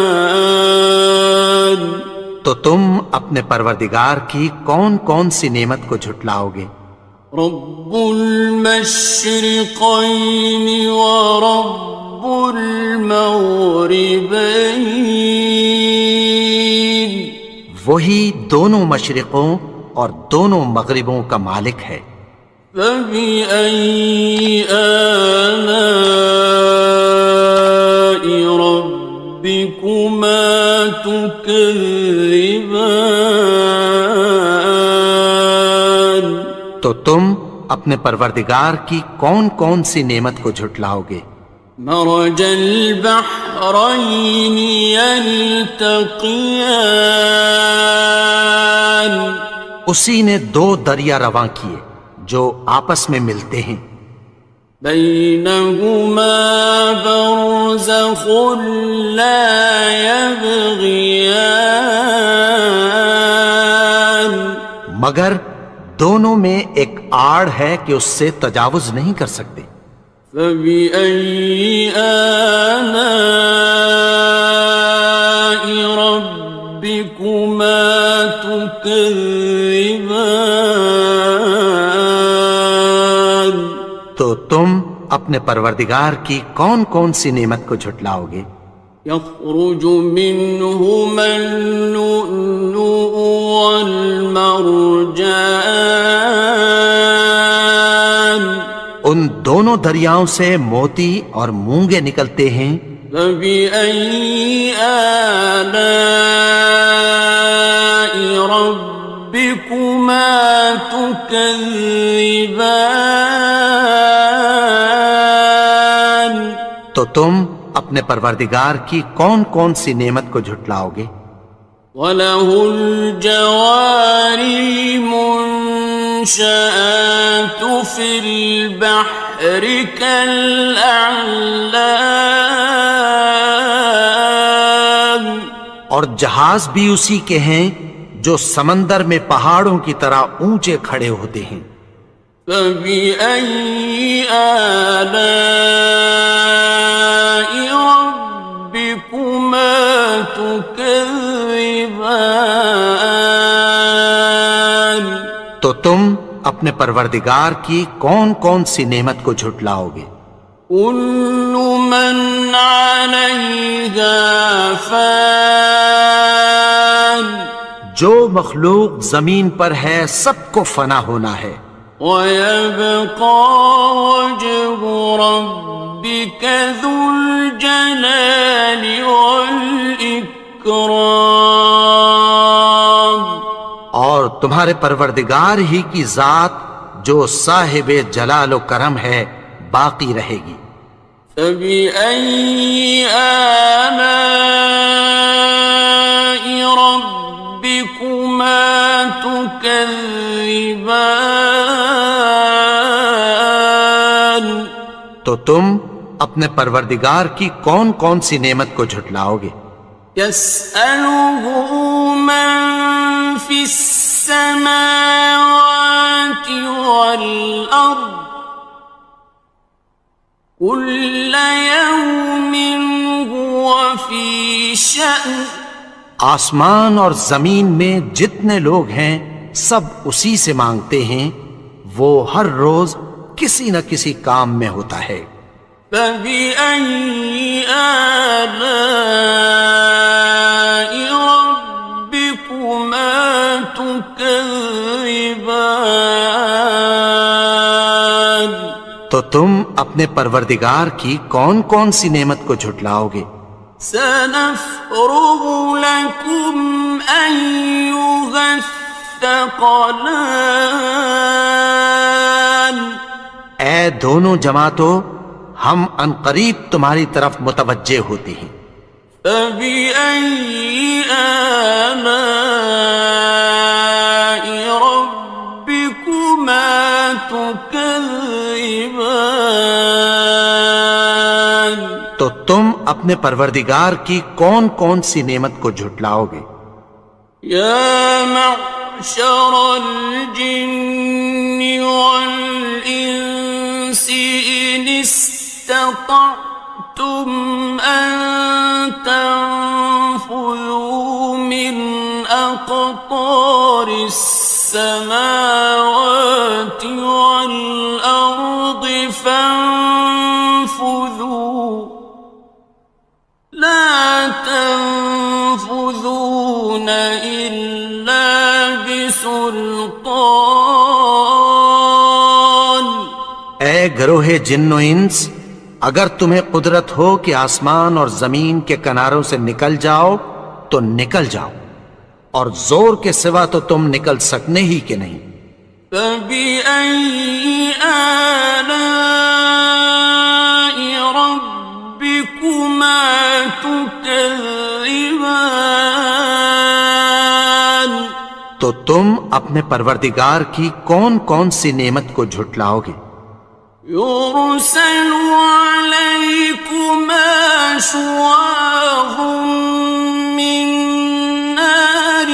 تم اپنے پروردگار کی کون کون سی نعمت کو جھٹلاؤ گے؟ رب المشرقین ورب المغربین، وہی دونوں مشرقوں اور دونوں مغربوں کا مالک ہے۔ فبأي آلاء ربكما تكذبان، تو تم اپنے پروردگار کی کون کون سی نعمت کو جھٹلاؤ گے؟ مرج البحرين يلتقيان، اسی نے دو دریا رواں کیے جو آپس میں ملتے ہیں، بينهما برزخ لا يبغيان، مگر دونوں میں ایک آڑ ہے کہ اس سے تجاوز نہیں کر سکتے۔ فبأي آلاء ربكما تكذبان، تو تم اپنے پروردگار کی کون کون سی نعمت کو جھٹلاؤ گے؟ يخرج منهما اللؤلؤ والمرجان، ان دونوں دریاؤں سے موتی اور مونگے نکلتے ہیں۔ فبأي آلاء ربكما تكذبان، تو تم اپنے پروردگار کی کون کون سی نعمت کو جھٹلاؤ گے؟ وَلَهُ الْجَوَارِ الْمُنشَآتُ فِي الْبَحْرِ كَالْأَعْلَامِ، اور جہاز بھی اسی کے ہیں جو سمندر میں پہاڑوں کی طرح اونچے کھڑے ہوتے ہیں۔ فَبِأَيِّ آلَاءِ رَبِّكُمَا تُكَذِّبَانِ، تو تم اپنے پروردگار کی کون کون سی نعمت کو جھٹلاؤ گے؟ كُلُّ مَنْ عَلَيْهَا فَانٍ، جو مخلوق زمین پر ہے سب کو فنا ہونا ہے، وَيَبْقَى وَجْهُ رَبِّكَ ذُو الْجَلَالِ وَالْإِكْرَامِ، اور تمہارے پروردگار ہی کی ذات جو صاحب جلال و کرم ہے باقی رہے گی۔ فَبِأَيِّ آلَاءِ رَبِّكُمَا تُكَذِّبَانِ، تو تم اپنے پروردگار کی کون کون سی نعمت کو جھٹلاؤ گے؟ يَسْأَلُهُ مَن فِي السَّمَاوَاتِ وَالْأَرْضِ كُلَّ يَوْمٍ هُوَ فِي شَأْنٍ، آسمان اور زمین میں جتنے لوگ ہیں سب اسی سے مانگتے ہیں، وہ ہر روز کسی نہ کسی کام میں ہوتا ہے۔ فَبِأَيِّ آلَاءِ رَبِّكُمَا تُكَذِّبَانِ، تو تم اپنے پروردگار کی کون کون سی نعمت کو جھٹلاؤ گے؟ سَنَفْرُغُ لَكُمْ أَيُّهَ الثَّقَلَانِ، اے دونوں جماعتوں، ہم عنقریب تمہاری طرف متوجہ ہوتے ہیں۔ فَبِأَيِّ آلَاءِ رَبِّكُمَا تُكَذِّبَانِ، تو تم اپنے پروردگار کی کون کون سی نعمت کو جھٹلاؤ گے؟ يَا مَعْشَرَ الْجِنِّ وَالْإِنسِ إِنِ اسْتَطَعْتُمْ أَن تَنفُذُوا مِنْ أَقْطَارِ السماوات والأرض فانفذوا لا تنفذون إلا بسلطان. اے گروہ جن و انس، اگر تمہیں قدرت ہو کہ آسمان اور زمین کے کناروں سے نکل جاؤ تو نکل جاؤ، اور زور کے سوا تو تم نکل سکنے ہی کہ نہیں. فَبِأَيِّ آلَاءِ رَبِّكُمَا تُكَذِّبَانِ. تو تم اپنے پروردگار کی کون کون سی نعمت کو جھٹلاؤ گے؟ يُرْسَلُ عَلَيْكُمَا شُوَاظٌ مِّن نَّارٍ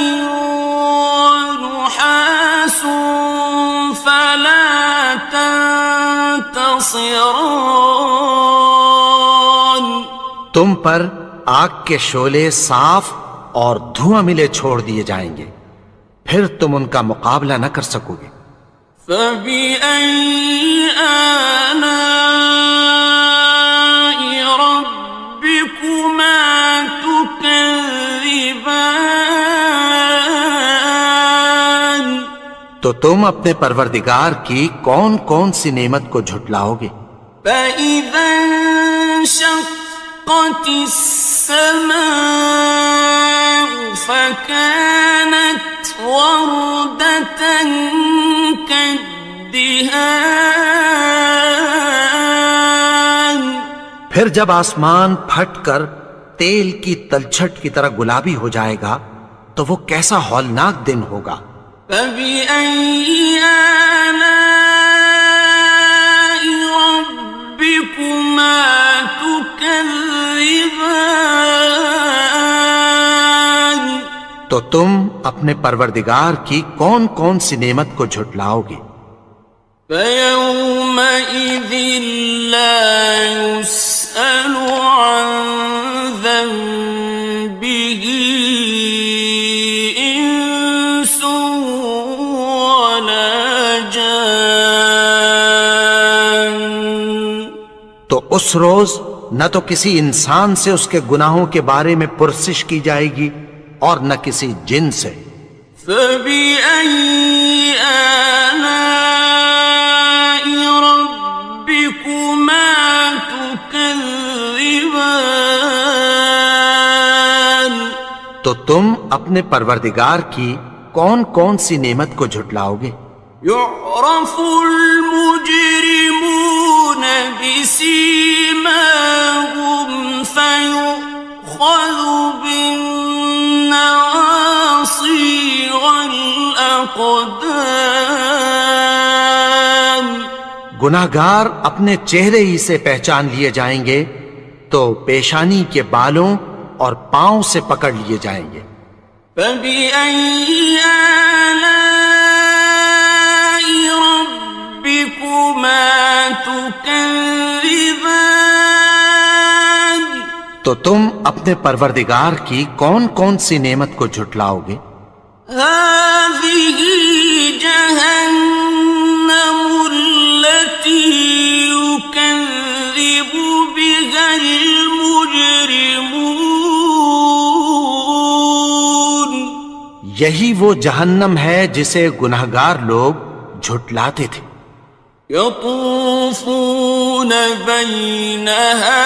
وَنُحَاسٌ فَلَا تَنتَصِرَانِ. تم پر آگ کے شعلے صاف اور دھواں ملے چھوڑ دیے جائیں گے، پھر تم ان کا مقابلہ نہ کر سکو گے. فَبِأَيِّ آلَاءِ رَبِّكُمَا تُكَذِّبَانِ. تو تم اپنے پروردگار کی کون کون سی نعمت کو جھٹلاؤ گے؟ فَإِذَا انشَقَّتِ السَّمَاءُ فَكَانَتْ وَرْدَةً كَالدِّهَانِ. پھر جب آسمان پھٹ کر تیل کی تلچھٹ کی طرح گلابی ہو جائے گا تو وہ کیسا ہولناک دن ہوگا. فَبِأَيِّ آلَاءِ رَبِّكُمَا تُكَذِّبَانِ. تو تم اپنے پروردگار کی کون کون سی نعمت کو جھٹلاؤ گے؟ فَيَوْمَئِذٍ لَا يُسْأَلُ عَنْ ذَنبِهِ إِنسٌ وَلَا جَانٌ. تو اس روز نہ تو کسی انسان سے اس کے گناہوں کے بارے میں پرسش کی جائے گی اور نہ کسی جن سے. فَبِأَيِّ آلَاءِ رَبِّكُمَا تُكَذِّبَانِ. تو تم اپنے پروردگار کی کون کون سی نعمت کو جھٹلاؤ گے؟ يُعْرَفُ الْمُجْرِمُونَ بِسِيمَاهُمْ فَيُؤْخَذُ بِالنَّوَاصِي وَالْأَقْدَامِ. گناہگار اپنے چہرے ہی سے پہچان لیے جائیں گے تو پیشانی کے بالوں اور پاؤں سے پکڑ لیے جائیں گے. فَبِأَيِّ آلَاءِ رَبِّكُمَا تُكَذِّبَانِ. تو تم اپنے پروردگار کی کون کون سی نعمت کو جھٹلاؤ گے؟ هَٰذِهِ جَهَنَّمُ الَّتِي يُكَذِّبُ بِهَا الْمُجْرِمُونَ. یہی وہ جہنم ہے جسے گناہگار لوگ جھٹلاتے تھے. يَطُوفُونَ بَيْنَهَا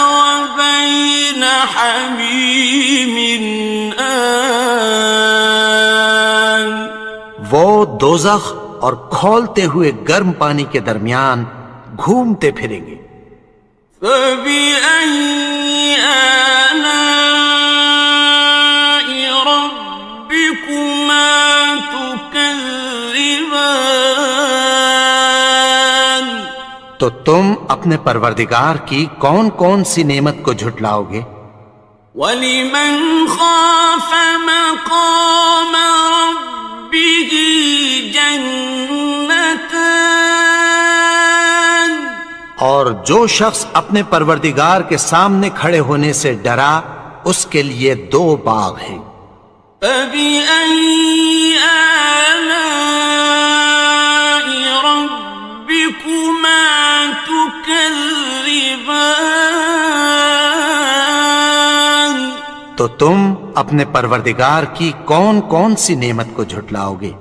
وَبَيْنَ حَمِيمٍ آنٍ. وہ دوزخ اور کھولتے ہوئے گرم پانی کے درمیان گھومتے پھریں گے. فَبِأَيِّ آلَاءِ رَبِّكُمَا تُكَذِّبَانِ. تو تم اپنے پروردگار کی کون کون سی نعمت کو جھٹلاؤ گے؟ وَلِمَنْ خَافَ مَقَامَ رَبِّهِ جَنَّتَانِ. اور جو شخص اپنے پروردگار کے سامنے کھڑے ہونے سے ڈرا اس کے لیے 2 باغ ہیں. فَبِأَيِّ آلاء ربكما تكذبان تو تم اپنے پروردگار کی کون کون سی نعمت کو جھٹلاؤ گے؟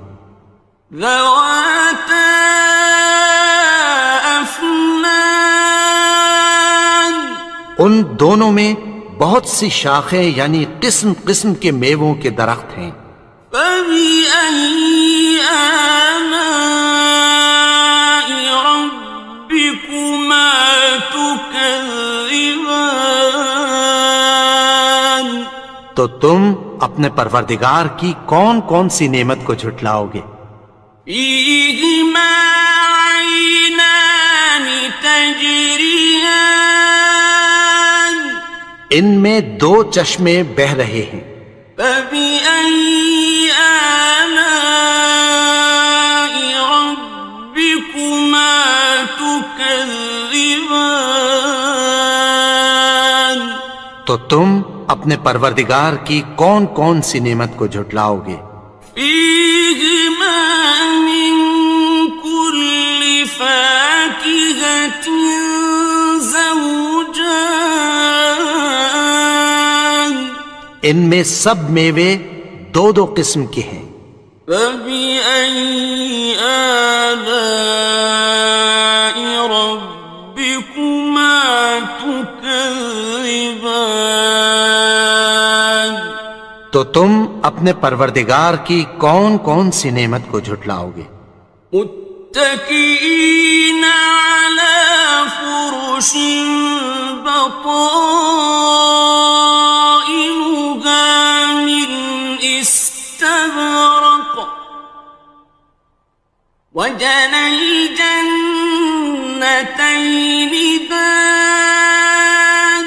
ذواتا افنان ان دونوں میں بہت سی شاخیں یعنی قسم قسم کے میووں کے درخت ہیں۔ فبأي آلاء ربكما تكذبان تو تم اپنے پروردگار کی کون کون سی نعمت کو جھٹلاؤ گے؟ فيهما عينان تجريان ان میں دو چشمے بہہ رہے ہیں۔ فبأي آلاء ربكما تكذبان تو تم اپنے پروردگار کی کون کون سی نعمت کو جھٹلاؤ گے؟ فيهما من كل فاكهة زوجان ان میں سب میوے دو دو قسم کے ہیں۔ فبأي آلاء ربكما تكذبان تو تم اپنے پروردگار کی کون کون سی نعمت کو جھٹلاؤ گے؟ متكئين على فرش بطائنها من استبرق وجنى الجنتين دان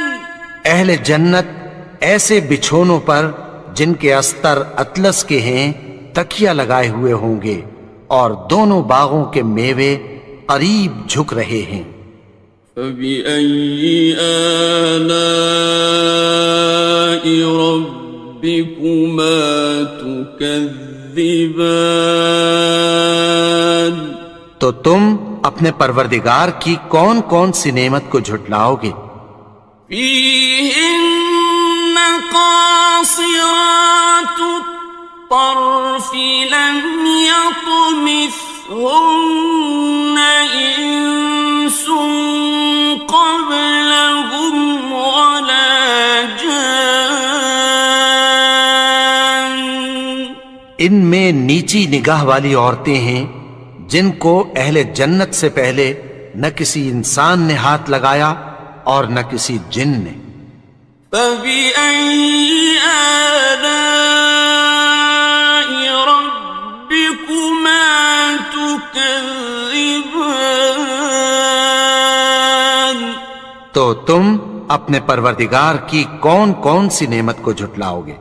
اہل جنت ایسے بچھونوں پر جن کے استر اطلس کے ہیں تکیہ لگائے ہوئے ہوں گے اور دونوں باغوں کے میوے قریب جھک رہے ہیں۔ فبأي آلاء ربكما تكذبان تو تم اپنے پروردگار کی کون کون سی نعمت کو جھٹلاؤ گے؟ فيهن قاصرات الطرف لم يطمثهن إنس قبلهم ولا جان ان میں نیچی نگاہ والی عورتیں ہیں جن کو اہل جنت سے پہلے نہ کسی انسان نے ہاتھ لگایا اور نہ کسی جن نے۔ فبأي آلاء ربكما تكذبان تو تم اپنے پروردگار کی کون کون سی نعمت کو جھٹلاؤ گے؟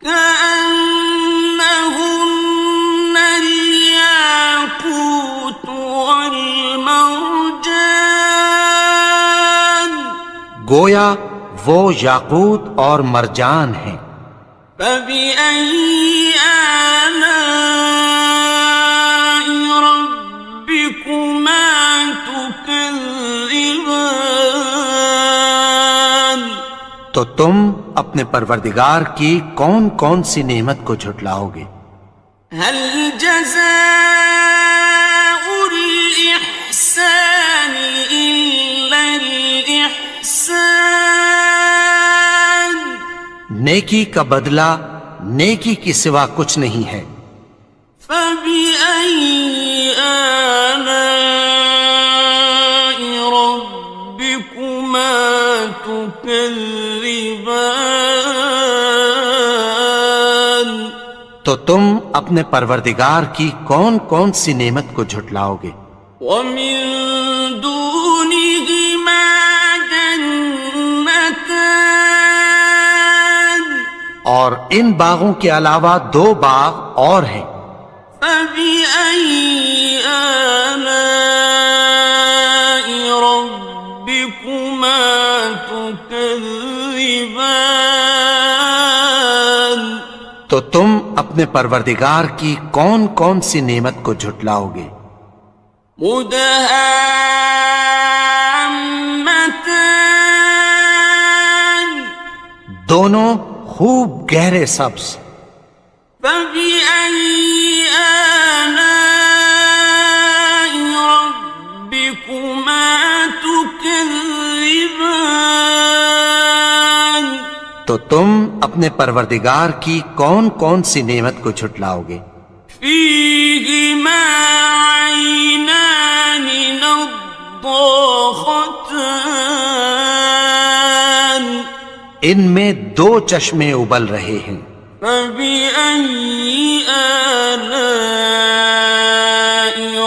كأنهن الياقوت والمرجان گویا وہ یاقوت اور مرجان ہیں۔ فبأي آلاء ربكما تكذبان تو تم اپنے پروردگار کی کون کون سی نعمت کو جھٹلاؤ گے؟ هل جزاء الإحسان إلا الإحسان نیکی کا بدلہ نیکی کی سوا کچھ نہیں ہے۔ فبأي آلاء ربكما تكذبان تو تم اپنے پروردگار کی کون کون سی نعمت کو جھٹلاؤ گے؟ ومن دونهما جنتان اور ان باغوں کے علاوہ دو باغ اور ہیں۔ فبأي آلاء ربكما تكذبان تو تم اپنے اپنے پروردگار کی کون کون سی نعمت کو جھٹلاؤ گے؟ مدهامتان دونوں خوب گہرے سبز. فبأي آلاء ربكما تكذبان تو تم اپنے پروردگار کی کون کون سی نعمت کو جھٹلاؤ گے؟ فيهما عينان نضاختان ان میں دو چشمے ابل رہے ہیں. فبأي آلاء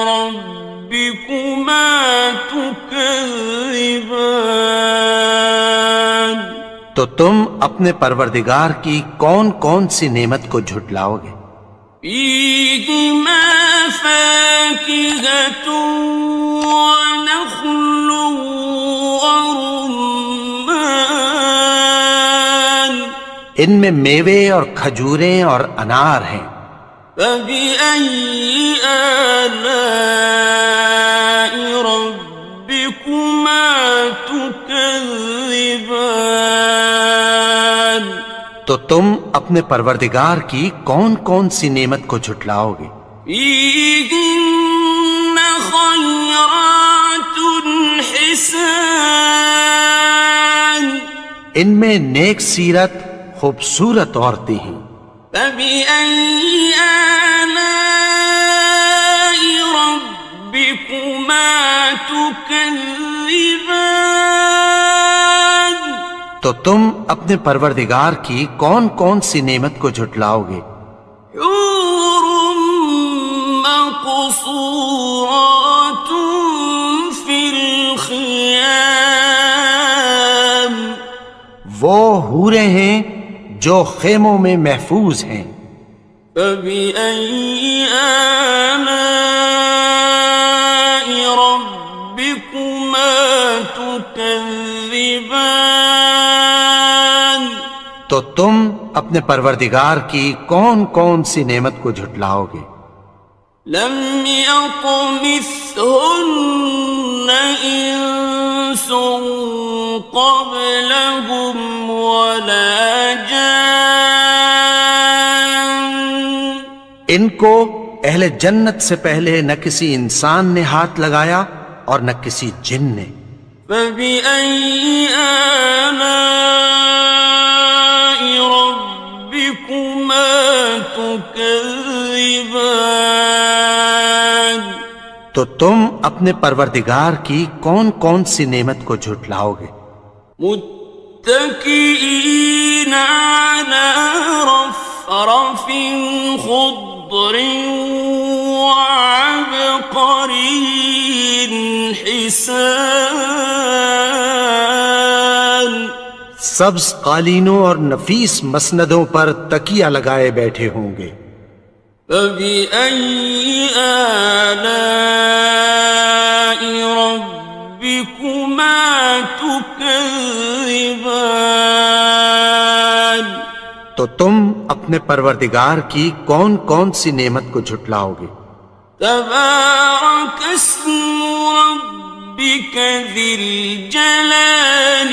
ربكما تكذبان تو تم اپنے پروردگار کی کون کون سی نعمت کو جھٹلاؤ گے؟ فيهما فاكهة ونخل ورمان ان میں میوے اور کھجوریں اور انار ہیں. فبأي آلاء ربكما تكذبان تو تم اپنے پروردگار کی کون کون سی نعمت کو جھٹلاؤ گے؟ فيهن خيرات حسان ان میں نیک سیرت خوبصورت عورتیں ہیں. فبأي آلاء ربكما تكذبان تو تم اپنے پروردگار کی کون کون سی نعمت کو جھٹلاؤ گے؟ حور مقصورات في الخيام وہ حوریں ہیں جو خیموں میں محفوظ ہیں. فبأي آلاء ربكما تكذبان تو تم اپنے پروردگار کی کون کون سی نعمت کو جھٹلاؤ گے؟ لم يطمثهن إنس قبلهم ولا جان ان کو اہل جنت سے پہلے نہ کسی انسان نے ہاتھ لگایا اور نہ کسی جن نے. فبأي آلاء ربكما تكذبان تو تم اپنے پروردگار کی کون کون سی نعمت کو جھٹلاؤ گے؟ متكئين على رفرف خضر وعبقري حسان سبز قالینوں اور نفیس مسندوں پر تکیہ لگائے بیٹھے ہوں گے. فبأي آلاء ربكما تكذبان تو تم اپنے پروردگار کی کون کون سی نعمت کو جھٹلاؤ گے؟ تبارك اسم ربك ذي الجلال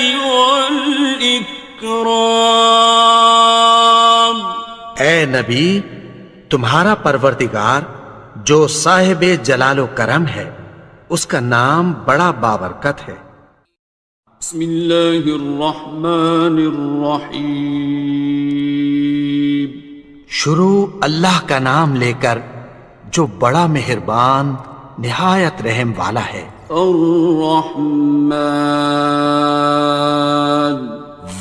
والإكرام اے نبی، تمہارا پروردگار جو صاحب جلال و کرم ہے اس کا نام بڑا بابرکت ہے. بسم اللہ الرحمن الرحیم شروع اللہ کا نام لے کر جو بڑا مہربان نہایت رحم والا ہے. الرحمن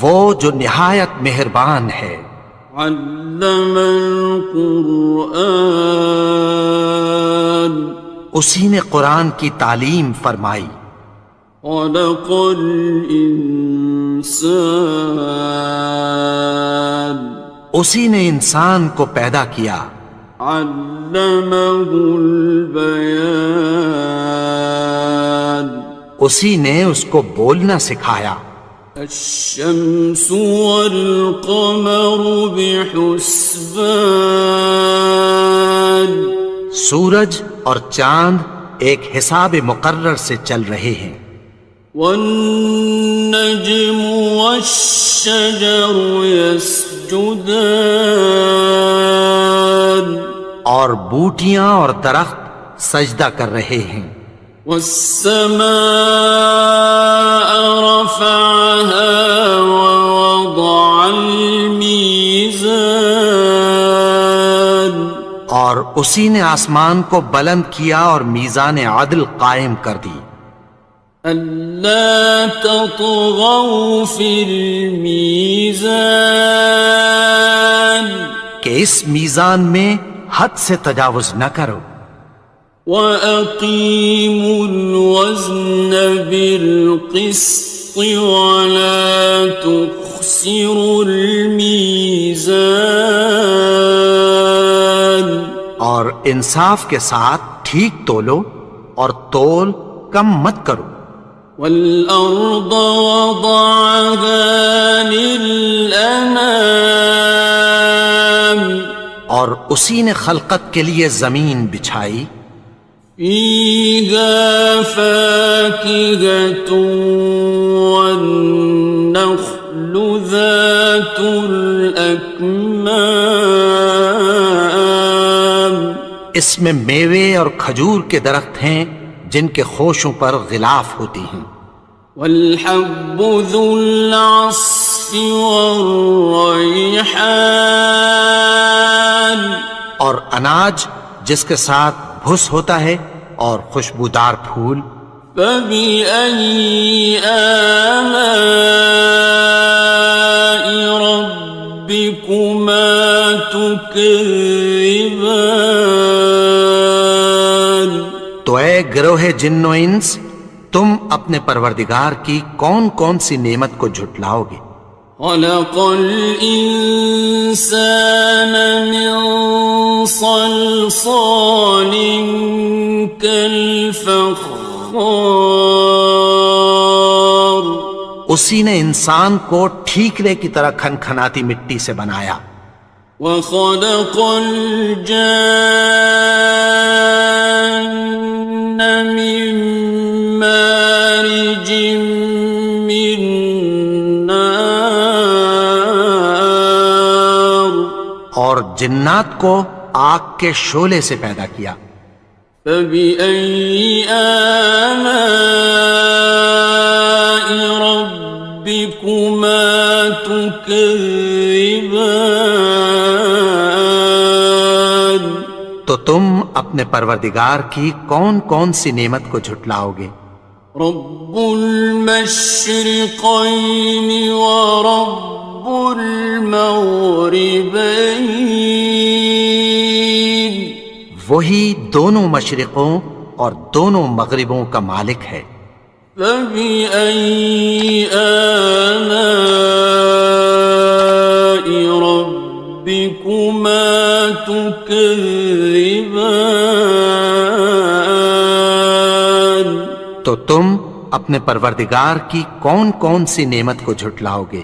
وہ جو نہایت مہربان ہے. علم القرآن اسی نے قرآن کی تعلیم فرمائی. خلق الانسان اسی نے انسان کو پیدا کیا. علمه البیان اسی نے اس کو بولنا سکھایا. الشمس والقمر بحسبان سورج اور چاند ایک حساب مقرر سے چل رہے ہیں. والنجم والشجر يسجدان اور بوٹیاں اور درخت سجدہ کر رہے ہیں. والسماء رفعها ووضع الميزان اور اسی نے آسمان کو بلند کیا اور میزان عدل قائم کر دی. ألا تطغوا في الميزان کہ اس میزان میں حد سے تجاوز نہ کرو. وَأَقِيمُوا الْوَزْنَ بِالْقِسْطِ وَلَا تُخْسِرُوا الْمِيزَانَ اور انصاف کے ساتھ ٹھیک تولو اور تول کم مت کرو. وَالْأَرْضَ وَضَعَهَا لِلْأَنَامِ اور اسی نے خلقت کے لیے زمین بچھائی. فِيهَا فَاكِهَةٌ وَالنَّخْلُ ذَاتُ الْأَكْمَامِ اس میں میوے اور کھجور کے درخت ہیں جن کے خوشوں پر غلاف ہوتی ہیں. وَالْحَبُّ ذُو الْعَصْفِ وَالرَّيْحَانِ اور اناج جس کے ساتھ بھس ہوتا ہے اور خوشبودار پھول. فَبِأَيِّ آلَاءِ رَبِّكُمَا تُكَذِّبَانِ تو اے گروہ جن و انس تم اپنے پروردگار کی کون کون سی نعمت کو جھٹلاؤ گے. خَلَقَ الْإِنسَانَ مِنْ صَلْصَالٍ كَالْفَخَّارِ اسی نے انسان کو ٹھیکرے کی طرح کھنکھناتی مٹی سے بنایا. وَخَلَقَ الْجَانَّ مِن مَّارِجٍ مِّن نَّارٍ اور جنات کو آگ کے شعلے سے پیدا کیا. فَبِأَيِّ آلَاءِ رَبِّكُمَا تُكَذِّبَانِ تو تم اپنے پروردگار کی کون کون سی نعمت کو جھٹلاؤ گے. رب المشرقين ورب المغربين وہی دونوں مشرقوں اور دونوں مغربوں کا مالک ہے. فبأي آلاء ربكما تكذبان تو تم اپنے پروردگار کی کون کون سی نعمت کو جھٹلاؤ گے.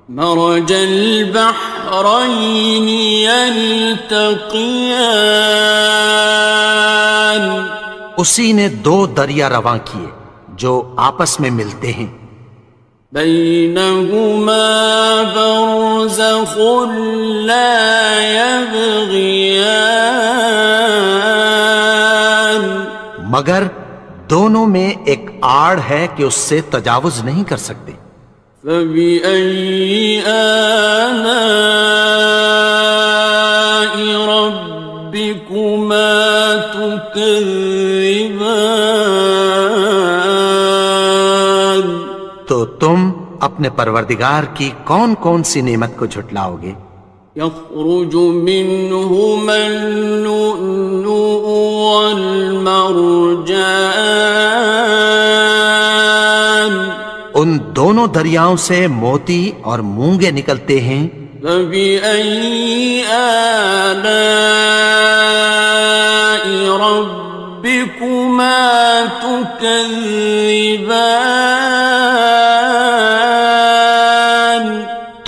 مرج البحرين يلتقيان اسی نے دو دریا رواں کیے جو آپس میں ملتے ہیں. بينهما برزخ لا يبغيان مگر دونوں میں ایک آڑ ہے کہ اس سے تجاوز نہیں کر سکتے. فبأي آلاء ربكما تكذبان تو تم اپنے پروردگار کی کون کون سی نعمت کو جھٹلاؤ گے. يخرج منهما اللؤلؤ والمرجان ان دونوں دریاؤں سے موتی اور مونگے نکلتے ہیں. فبأي آلاء ربكما تكذبان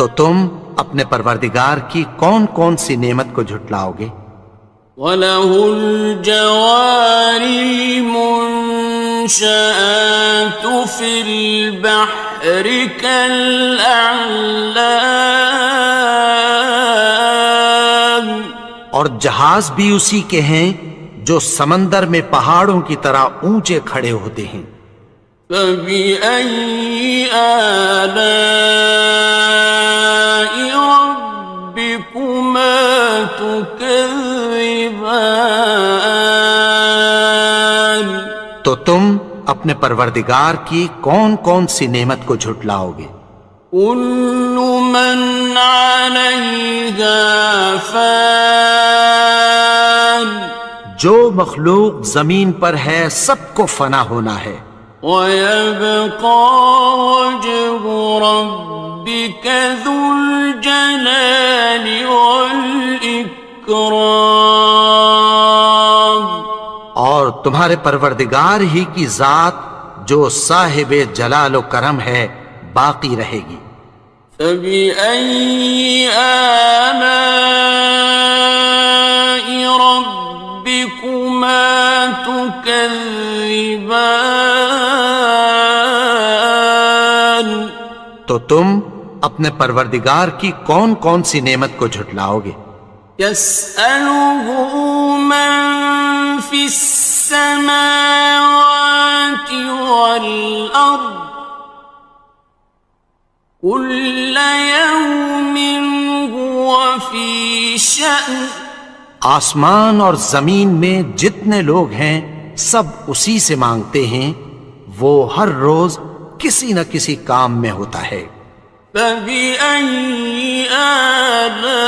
تو تم اپنے پروردگار کی کون کون سی نعمت کو جھٹلاؤ گے؟ وَلَهُ الْجَوَارِ الْمُنشَآتُ فِي الْبَحْرِ كَالْأَعْلَامِ، اور جہاز بھی اسی کے ہیں جو سمندر میں پہاڑوں کی طرح اونچے کھڑے ہوتے ہیں۔ فَبِأَيِّ آلَاءِ رَبِّكُمَا تُكَذِّبَانِ، تو تم اپنے پروردگار کی کون کون سی نعمت کو جھٹلاؤ گے؟ كُلُّ مَنْ عَلَيْهَا فَانٍ، جو مخلوق زمین پر ہے سب کو فنا ہونا ہے، وَيَبْقَى وَجْهُ رَبِّكَ ذُو الْجَلَالِ وَالْإِكْرَامِ، اور تمہارے پروردگار ہی کی ذات جو صاحب جلال و کرم ہے باقی رہے گی۔ فَبِأَيِّ آلَاءِ رَبِّكُمَا تُكَذِّبَانِ، تو تم اپنے پروردگار کی کون کون سی نعمت کو جھٹلاؤ گے؟ يَسْأَلُهُ مَن فِي السَّمَاوَاتِ وَالْأَرْضِ كُلَّ يَوْمٍ هُوَ فِي شَأْنٍ، آسمان اور زمین میں جتنے لوگ ہیں سب اسی سے مانگتے ہیں، وہ ہر روز کسی نہ کسی کام میں ہوتا ہے۔ فَبِأَيِّ آلَاءِ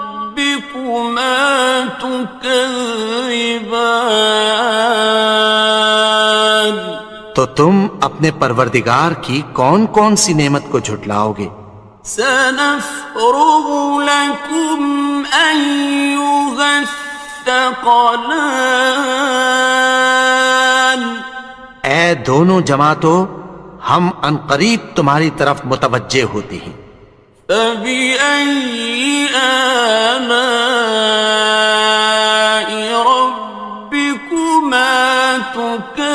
رَبِّكُمَا تُكَذِّبَانِ، تو تم اپنے پروردگار کی کون کون سی نعمت کو جھٹلاؤ گے؟ سَنَفْرُغُ لَكُمْ أَيُّهَ الثَّقَلَانِ، اے دونوں جماعتوں، ہم عنقریب تمہاری طرف متوجہ ہوتے ہیں۔ فَبِأَيِّ آلَاءِ رَبِّكُمَا تُكَذِّبَانِ،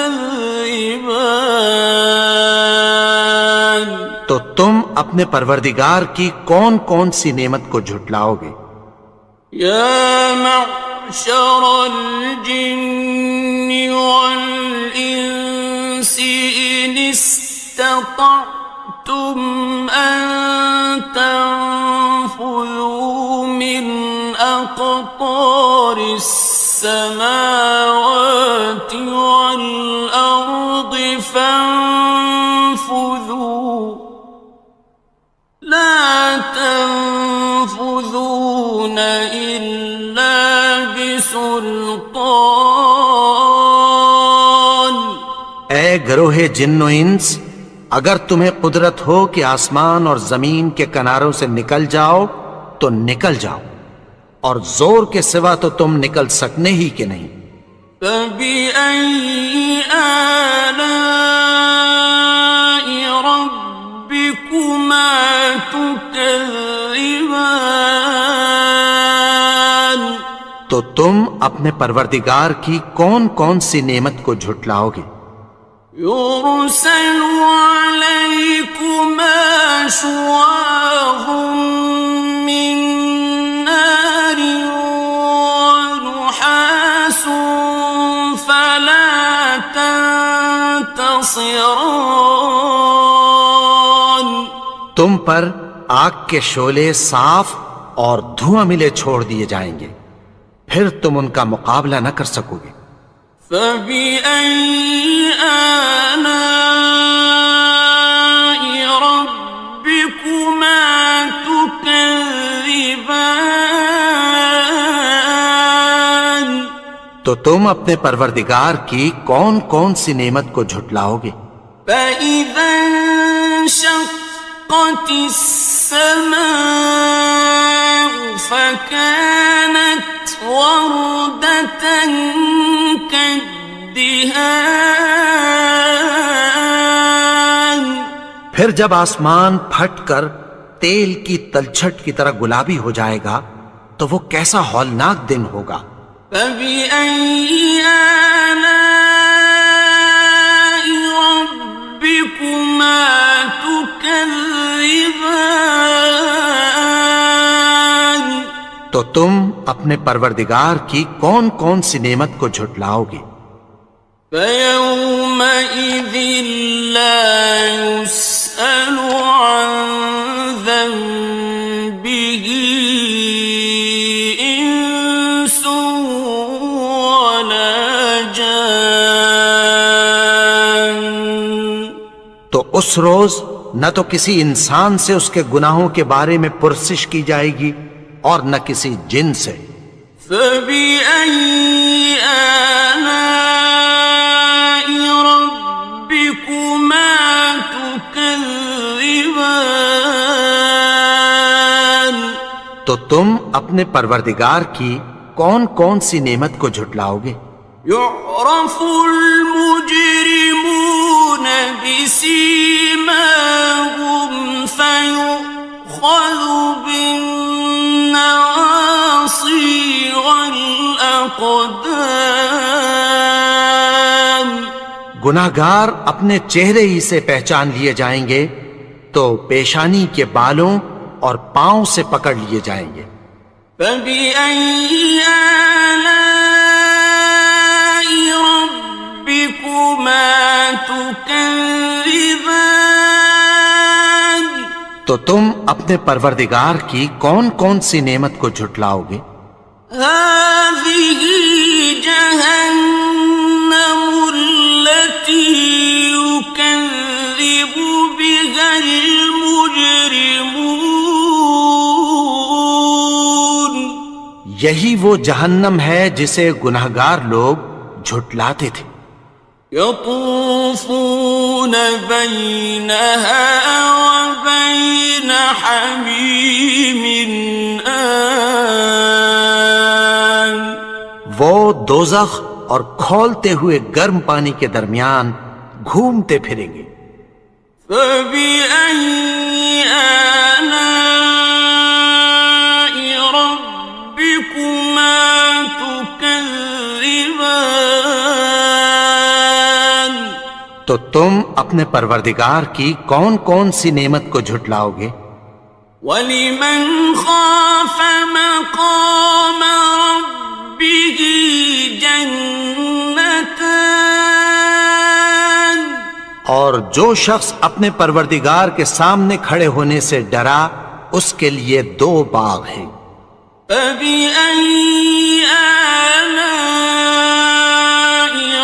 تو تم اپنے پروردگار کی کون کون سی نعمت کو جھٹلاؤ گے؟ يَا مَعْشَرَ الْجِنِّ وَالْإِنسِ إِنِ اسْتَطَعْتُمْ أَن تَنفُذُوا مِنْ أَقْطَارِ السَّمَاوَاتِ وَالْأَرْضِ فَانفُذُوا لَا تَنفُذُونَ إِلَّا بِسُلْطَانٍ، اے گروہ جن و انس، اگر تمہیں قدرت ہو کہ آسمان اور زمین کے کناروں سے نکل جاؤ تو نکل جاؤ، اور زور کے سوا تو تم نکل سکنے ہی کہ نہیں۔ فَبِأَيِّ آلَاءِ رَبِّكُمَا تُكَذِّبَانِ، تو تم اپنے پروردگار کی کون کون سی نعمت کو جھٹلاؤ گے؟ يُرْسَلُ عَلَيْكُمَا شُوَاظٌ مِّن نَّارٍ وَنُحَاسٌ فَلَا تَنتَصِرَانِ، تم پر آگ کے شعلے صاف اور دھواں ملے چھوڑ دیے جائیں گے، پھر تم ان کا مقابلہ نہ کر سکو گے۔ فَبِأَيِّ آلَاءِ رَبِّكُمَا تُكَذِّبَانِ، تو تم اپنے پروردگار کی کون کون سی نعمت کو جھٹلاؤ گے؟ فَإِذَا انشَقَّتِ السَّمَاءُ فَكَانَتْ وَرْدَةً كَالدِّهَانِ، پھر جب آسمان پھٹ کر تیل کی تلچھٹ کی طرح گلابی ہو جائے گا تو وہ کیسا ہولناک دن ہوگا۔ فَبِأَيِّ آلَاءِ رَبِّكُمَا تُكَذِّبَانِ تو تم اپنے پروردگار کی کون کون سی نعمت کو جھٹلاؤ گے؟ فَيَوْمَئِذٍ لَا يُسْأَلُ عَنْ ذَنبِهِ إِنسٌ وَلَا جَانٌ تو اس روز نہ تو کسی انسان سے اس کے گناہوں کے بارے میں پرسش کی جائے گی اور نہ کسی جن سے۔ فَبِأَيِّ آلَاءِ رَبِّكُمَا تُكَذِّبَانِ تو تم اپنے پروردگار کی کون کون سی نعمت کو جھٹلاؤ گے؟ يُعْرَفُ الْمُجْرِمُونَ بِسِيمَاهُمْ فَيُؤْخَذُ بِالنَّوَاصِي وَالْأَقْدَامِ گناہگار اپنے چہرے ہی سے پہچان لیے جائیں گے تو پیشانی کے بالوں اور پاؤں سے پکڑ لیے جائیں گے۔ فَبِأَيِّ آلَاءِ رَبِّكُمَا تُكَذِّبَانِ تو تم اپنے پروردگار کی کون کون سی نعمت کو جھٹلاؤ گے؟ هَٰذِهِ جَهَنَّمُ الَّتِي يُكَذِّبُ بِهَا الْمُجْرِمُونَ یہی وہ جہنم ہے جسے گناہگار لوگ جھٹلاتے تھے۔ يَطُوفُونَ بَيْنَهَا وَبَيْنَ حَمِيمٍ آنٍ وہ دوزخ اور کھولتے ہوئے گرم پانی کے درمیان گھومتے پھریں گے۔ فَبِأَيِّ آلَاءِ رَبِّكُمَا تُكَذِّبَانِ تو تم اپنے پروردگار کی کون کون سی نعمت کو جھٹلاؤ گے؟ وَلِمَنْ خَافَ مَقَامَ رَبِّهِ جَنَّتَانِ اور جو شخص اپنے پروردگار کے سامنے کھڑے ہونے سے ڈرا اس کے لیے دو باغ ہیں۔ فَبِأَيِّ آلَاءِ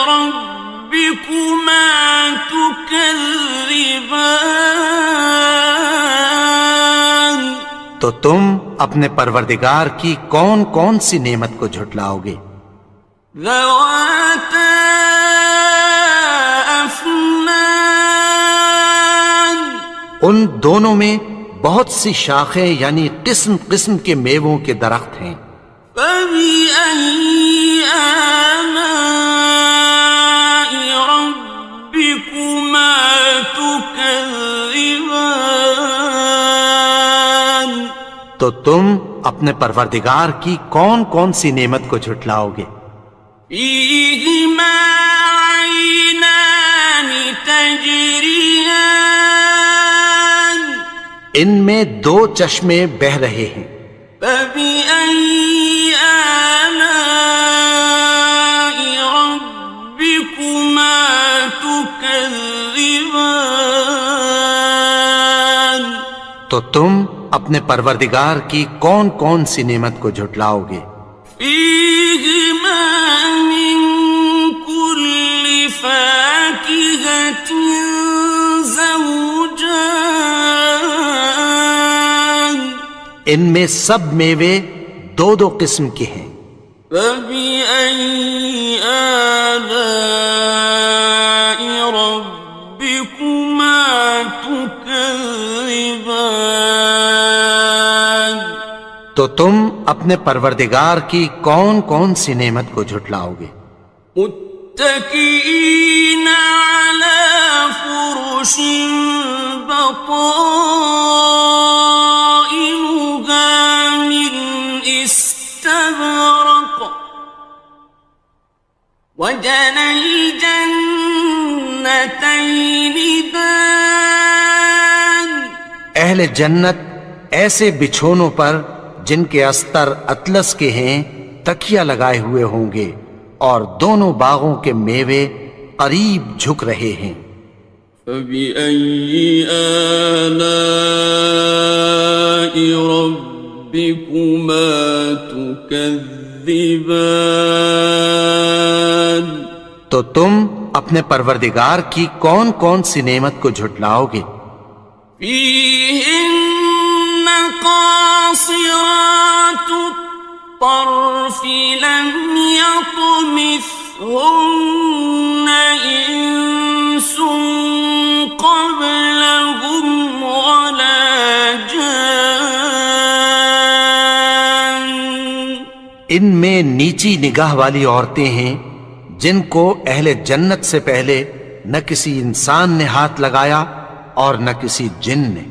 رَبِّكُمَا تُكَذِّبَانِ تو تم اپنے پروردگار کی کون کون سی نعمت کو جھٹلاؤ گے؟ ذَوَاتَا أَفْنَانٍ ان دونوں میں بہت سی شاخیں یعنی قسم قسم کے میووں کے درخت ہیں۔ فَبِأَيِّ آلَاءِ رَبِّكُمَا تُكَذِّبَانِ تو تم اپنے پروردگار کی کون کون سی نعمت کو جھٹلاؤ گے؟ فِيهِمَا عَيْنَانِ تَجْرِيَانِ ان میں دو چشمے بہہ رہے ہیں۔ فَبِأَيِّ آلَاءِ رَبِّكُمَا تُكَذِّبَانِ تو تم اپنے پروردگار کی کون کون سی نعمت کو جھٹلاؤ گے؟ فِيهِمَا مِن كُلِّ فَاكِهَةٍ زَوْجَانِ ان میں سب میوے دو دو قسم کے ہیں۔ فَبِأَيِّ آلَاءِ رَبِّكُمَا تُكَذِّبَانِ تو تم اپنے پروردگار کی کون کون سی نعمت کو جھٹلاؤ گے؟ مُتَّكِئِينَ عَلَى فرش بطائنها من استبرق وجنى الجنتين دان. اہل جنت ایسے بچھونوں پر جن کے استر اطلس کے ہیں تکیہ لگائے ہوئے ہوں گے، اور دونوں باغوں کے میوے قریب جھک رہے ہیں. فَبِأَيِّ آلَاءِ رَبِّكُمَا تُكَذِّبَانِ. تو تم اپنے پروردگار کی کون کون سی نعمت کو جھٹلاؤ گے؟ فِيهِنَّ قَاصِرَاتُ الطَّرْفِ لَمْ يَطْمِثْهُنَّ إِنسٌ قَبْلَهُمْ وَلَا جَانٌّ. ان میں نیچی نگاہ والی عورتیں ہیں جن کو اہل جنت سے پہلے نہ کسی انسان نے ہاتھ لگایا اور نہ کسی جن نے.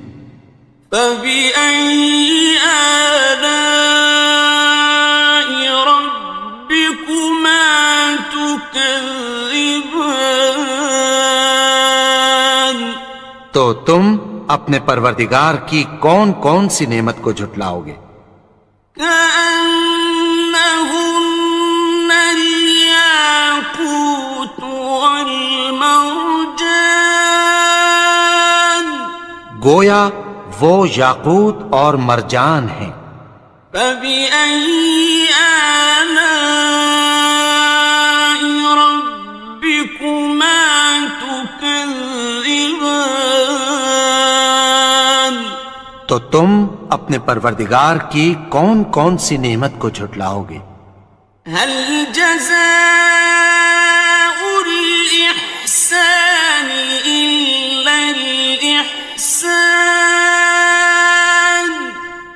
فَبِأَيِّ آلَاءِ رَبِّكُمَا تُكَذِّبَانِ. تو تم اپنے پروردگار کی کون کون سی نعمت کو جھٹلاؤ گے؟ كَأَنَّهُنَّ الْيَاقُوتُ وَالْمَرْجَانُ. گویا وہ یاقوت اور مرجان ہیں. فَبِأَيِّ آلَاءِ رَبِّكُمَا تُكَذِّبَانِ. تو تم اپنے پروردگار کی کون کون سی نعمت کو جھٹلاؤ گے؟ هَلْ جَزَاءُ الْإِحْسَانِ إِلَّا الْإِحْسَانُ.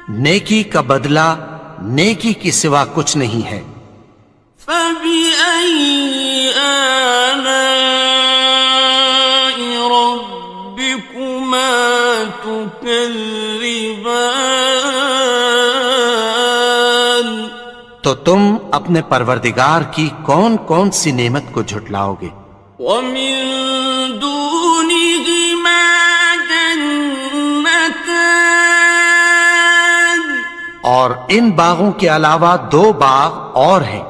نیکی کا بدلہ نیکی کی سوا کچھ نہیں ہے. فَبِأَيِّ آلَاءِ رَبِّكُمَا تُكَذِّبَانِ. تو تم اپنے پروردگار کی کون کون سی نعمت کو جھٹلاؤ گے؟ وَمِن دُونِهِمَا جَنَّتَانِ. اور ان باغوں کے علاوہ دو باغ اور ہیں.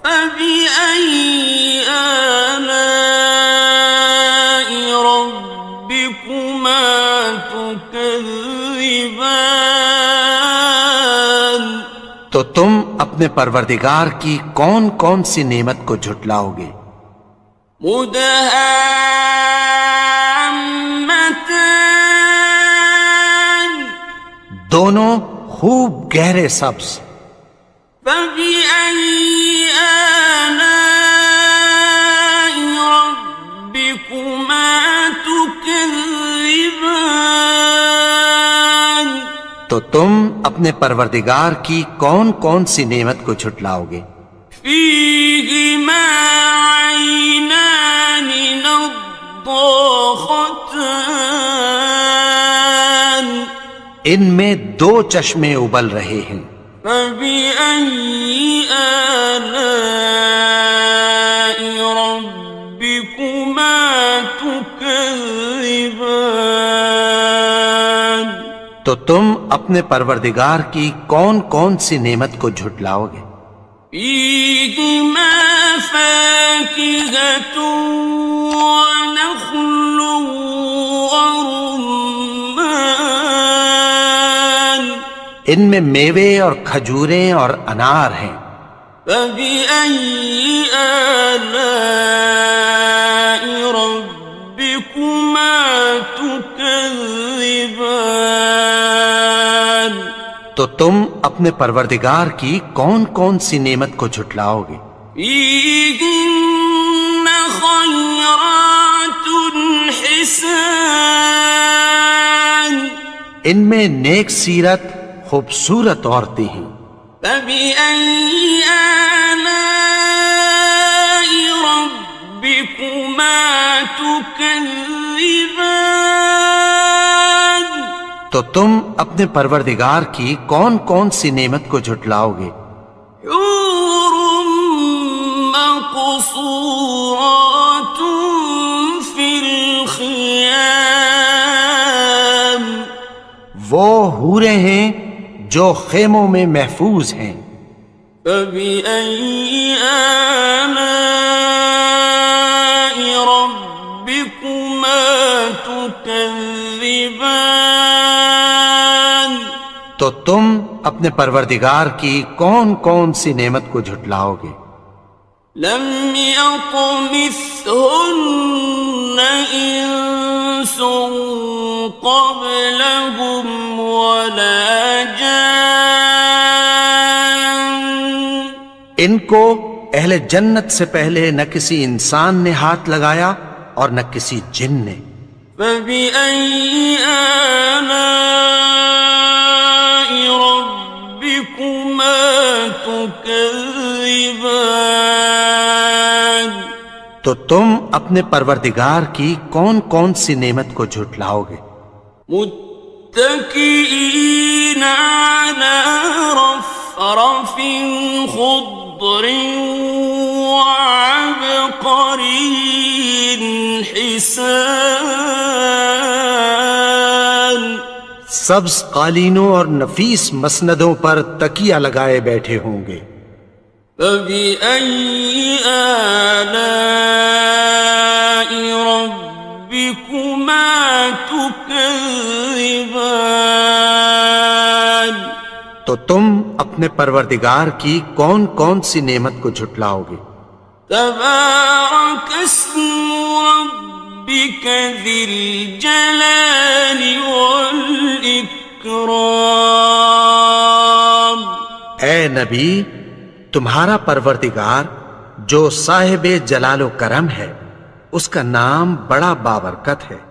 فَبِأَيِّ آلَاءِ رَبِّكُمَا تُكَذِّبَانِ. تو تم اپنے پروردگار کی کون کون سی نعمت کو جھٹلاؤ گے؟ مُدْهَامَّتَانِ. دونوں خوب گہرے سبز. فَبِأَيِّ آلَاءِ رَبِّكُمَا تُكَذِّبَانِ. تو تم اپنے پروردگار کی کون کون سی نعمت کو جھٹلاؤ گے؟ فِيهِمَا عَيْنَانِ نَضَّاخَتَانِ. ان میں دو چشمے ابل رہے ہیں. فَبِأَيِّ آلَاءِ رَبِّكُمَا تُكَذِّبَانِ. تو تم اپنے پروردگار کی کون کون سی نعمت کو جھٹلاؤ گے؟ فِيهِمَا فَاكِهَةٌ وَنَخْلٌ وَرُمَّانٌ. ان میں میوے اور کھجوریں اور انار ہیں. فَبِأَيِّ آلَاءِ رَبِّكُمَا تُكَذِّبَانِ. تو تم اپنے پروردگار کی کون کون سی نعمت کو جھٹلاؤ گے؟ فِيهِنَّ خَيْرَاتٌ حِسَانٌ. ان میں نیک سیرت خوبصورت عورتیں ہیں. فَبِأَيِّ آلَاءِ رَبِّكُمَا تُكَذِّبَانِ. تو تم اپنے پروردگار کی کون کون سی نعمت کو جھٹلاؤ گے؟ حور مقصورات فی الخیام، وہ حوریں ہیں جو خیموں میں محفوظ ہیں۔ فبأي آلاء ربكما تكذبان، تو تم اپنے پروردگار کی کون کون سی نعمت کو جھٹلاؤ گے؟ لم يطمثهن إنس قبلهم ولا جان، ان کو اہل جنت سے پہلے نہ کسی انسان نے ہاتھ لگایا اور نہ کسی جن نے۔ فبأي آلاء ربكما تكذبان، تو تم اپنے پروردگار کی کون کون سی نعمت کو جھٹلاؤ گے؟ متكئين على رفرف خضر وعبقري حسان، سبز قالینوں اور نفیس مسندوں پر تکیہ لگائے بیٹھے ہوں گے۔ فبأي آلاء ربكما تكذبان، تو تم اپنے پروردگار کی کون کون سی نعمت کو جھٹلاؤ گے؟ تبارك اسم ربك ذي الجلال والإكرام، اے نبی، تمہارا پروردگار جو صاحب جلال و کرم ہے، اس کا نام بڑا بابرکت ہے۔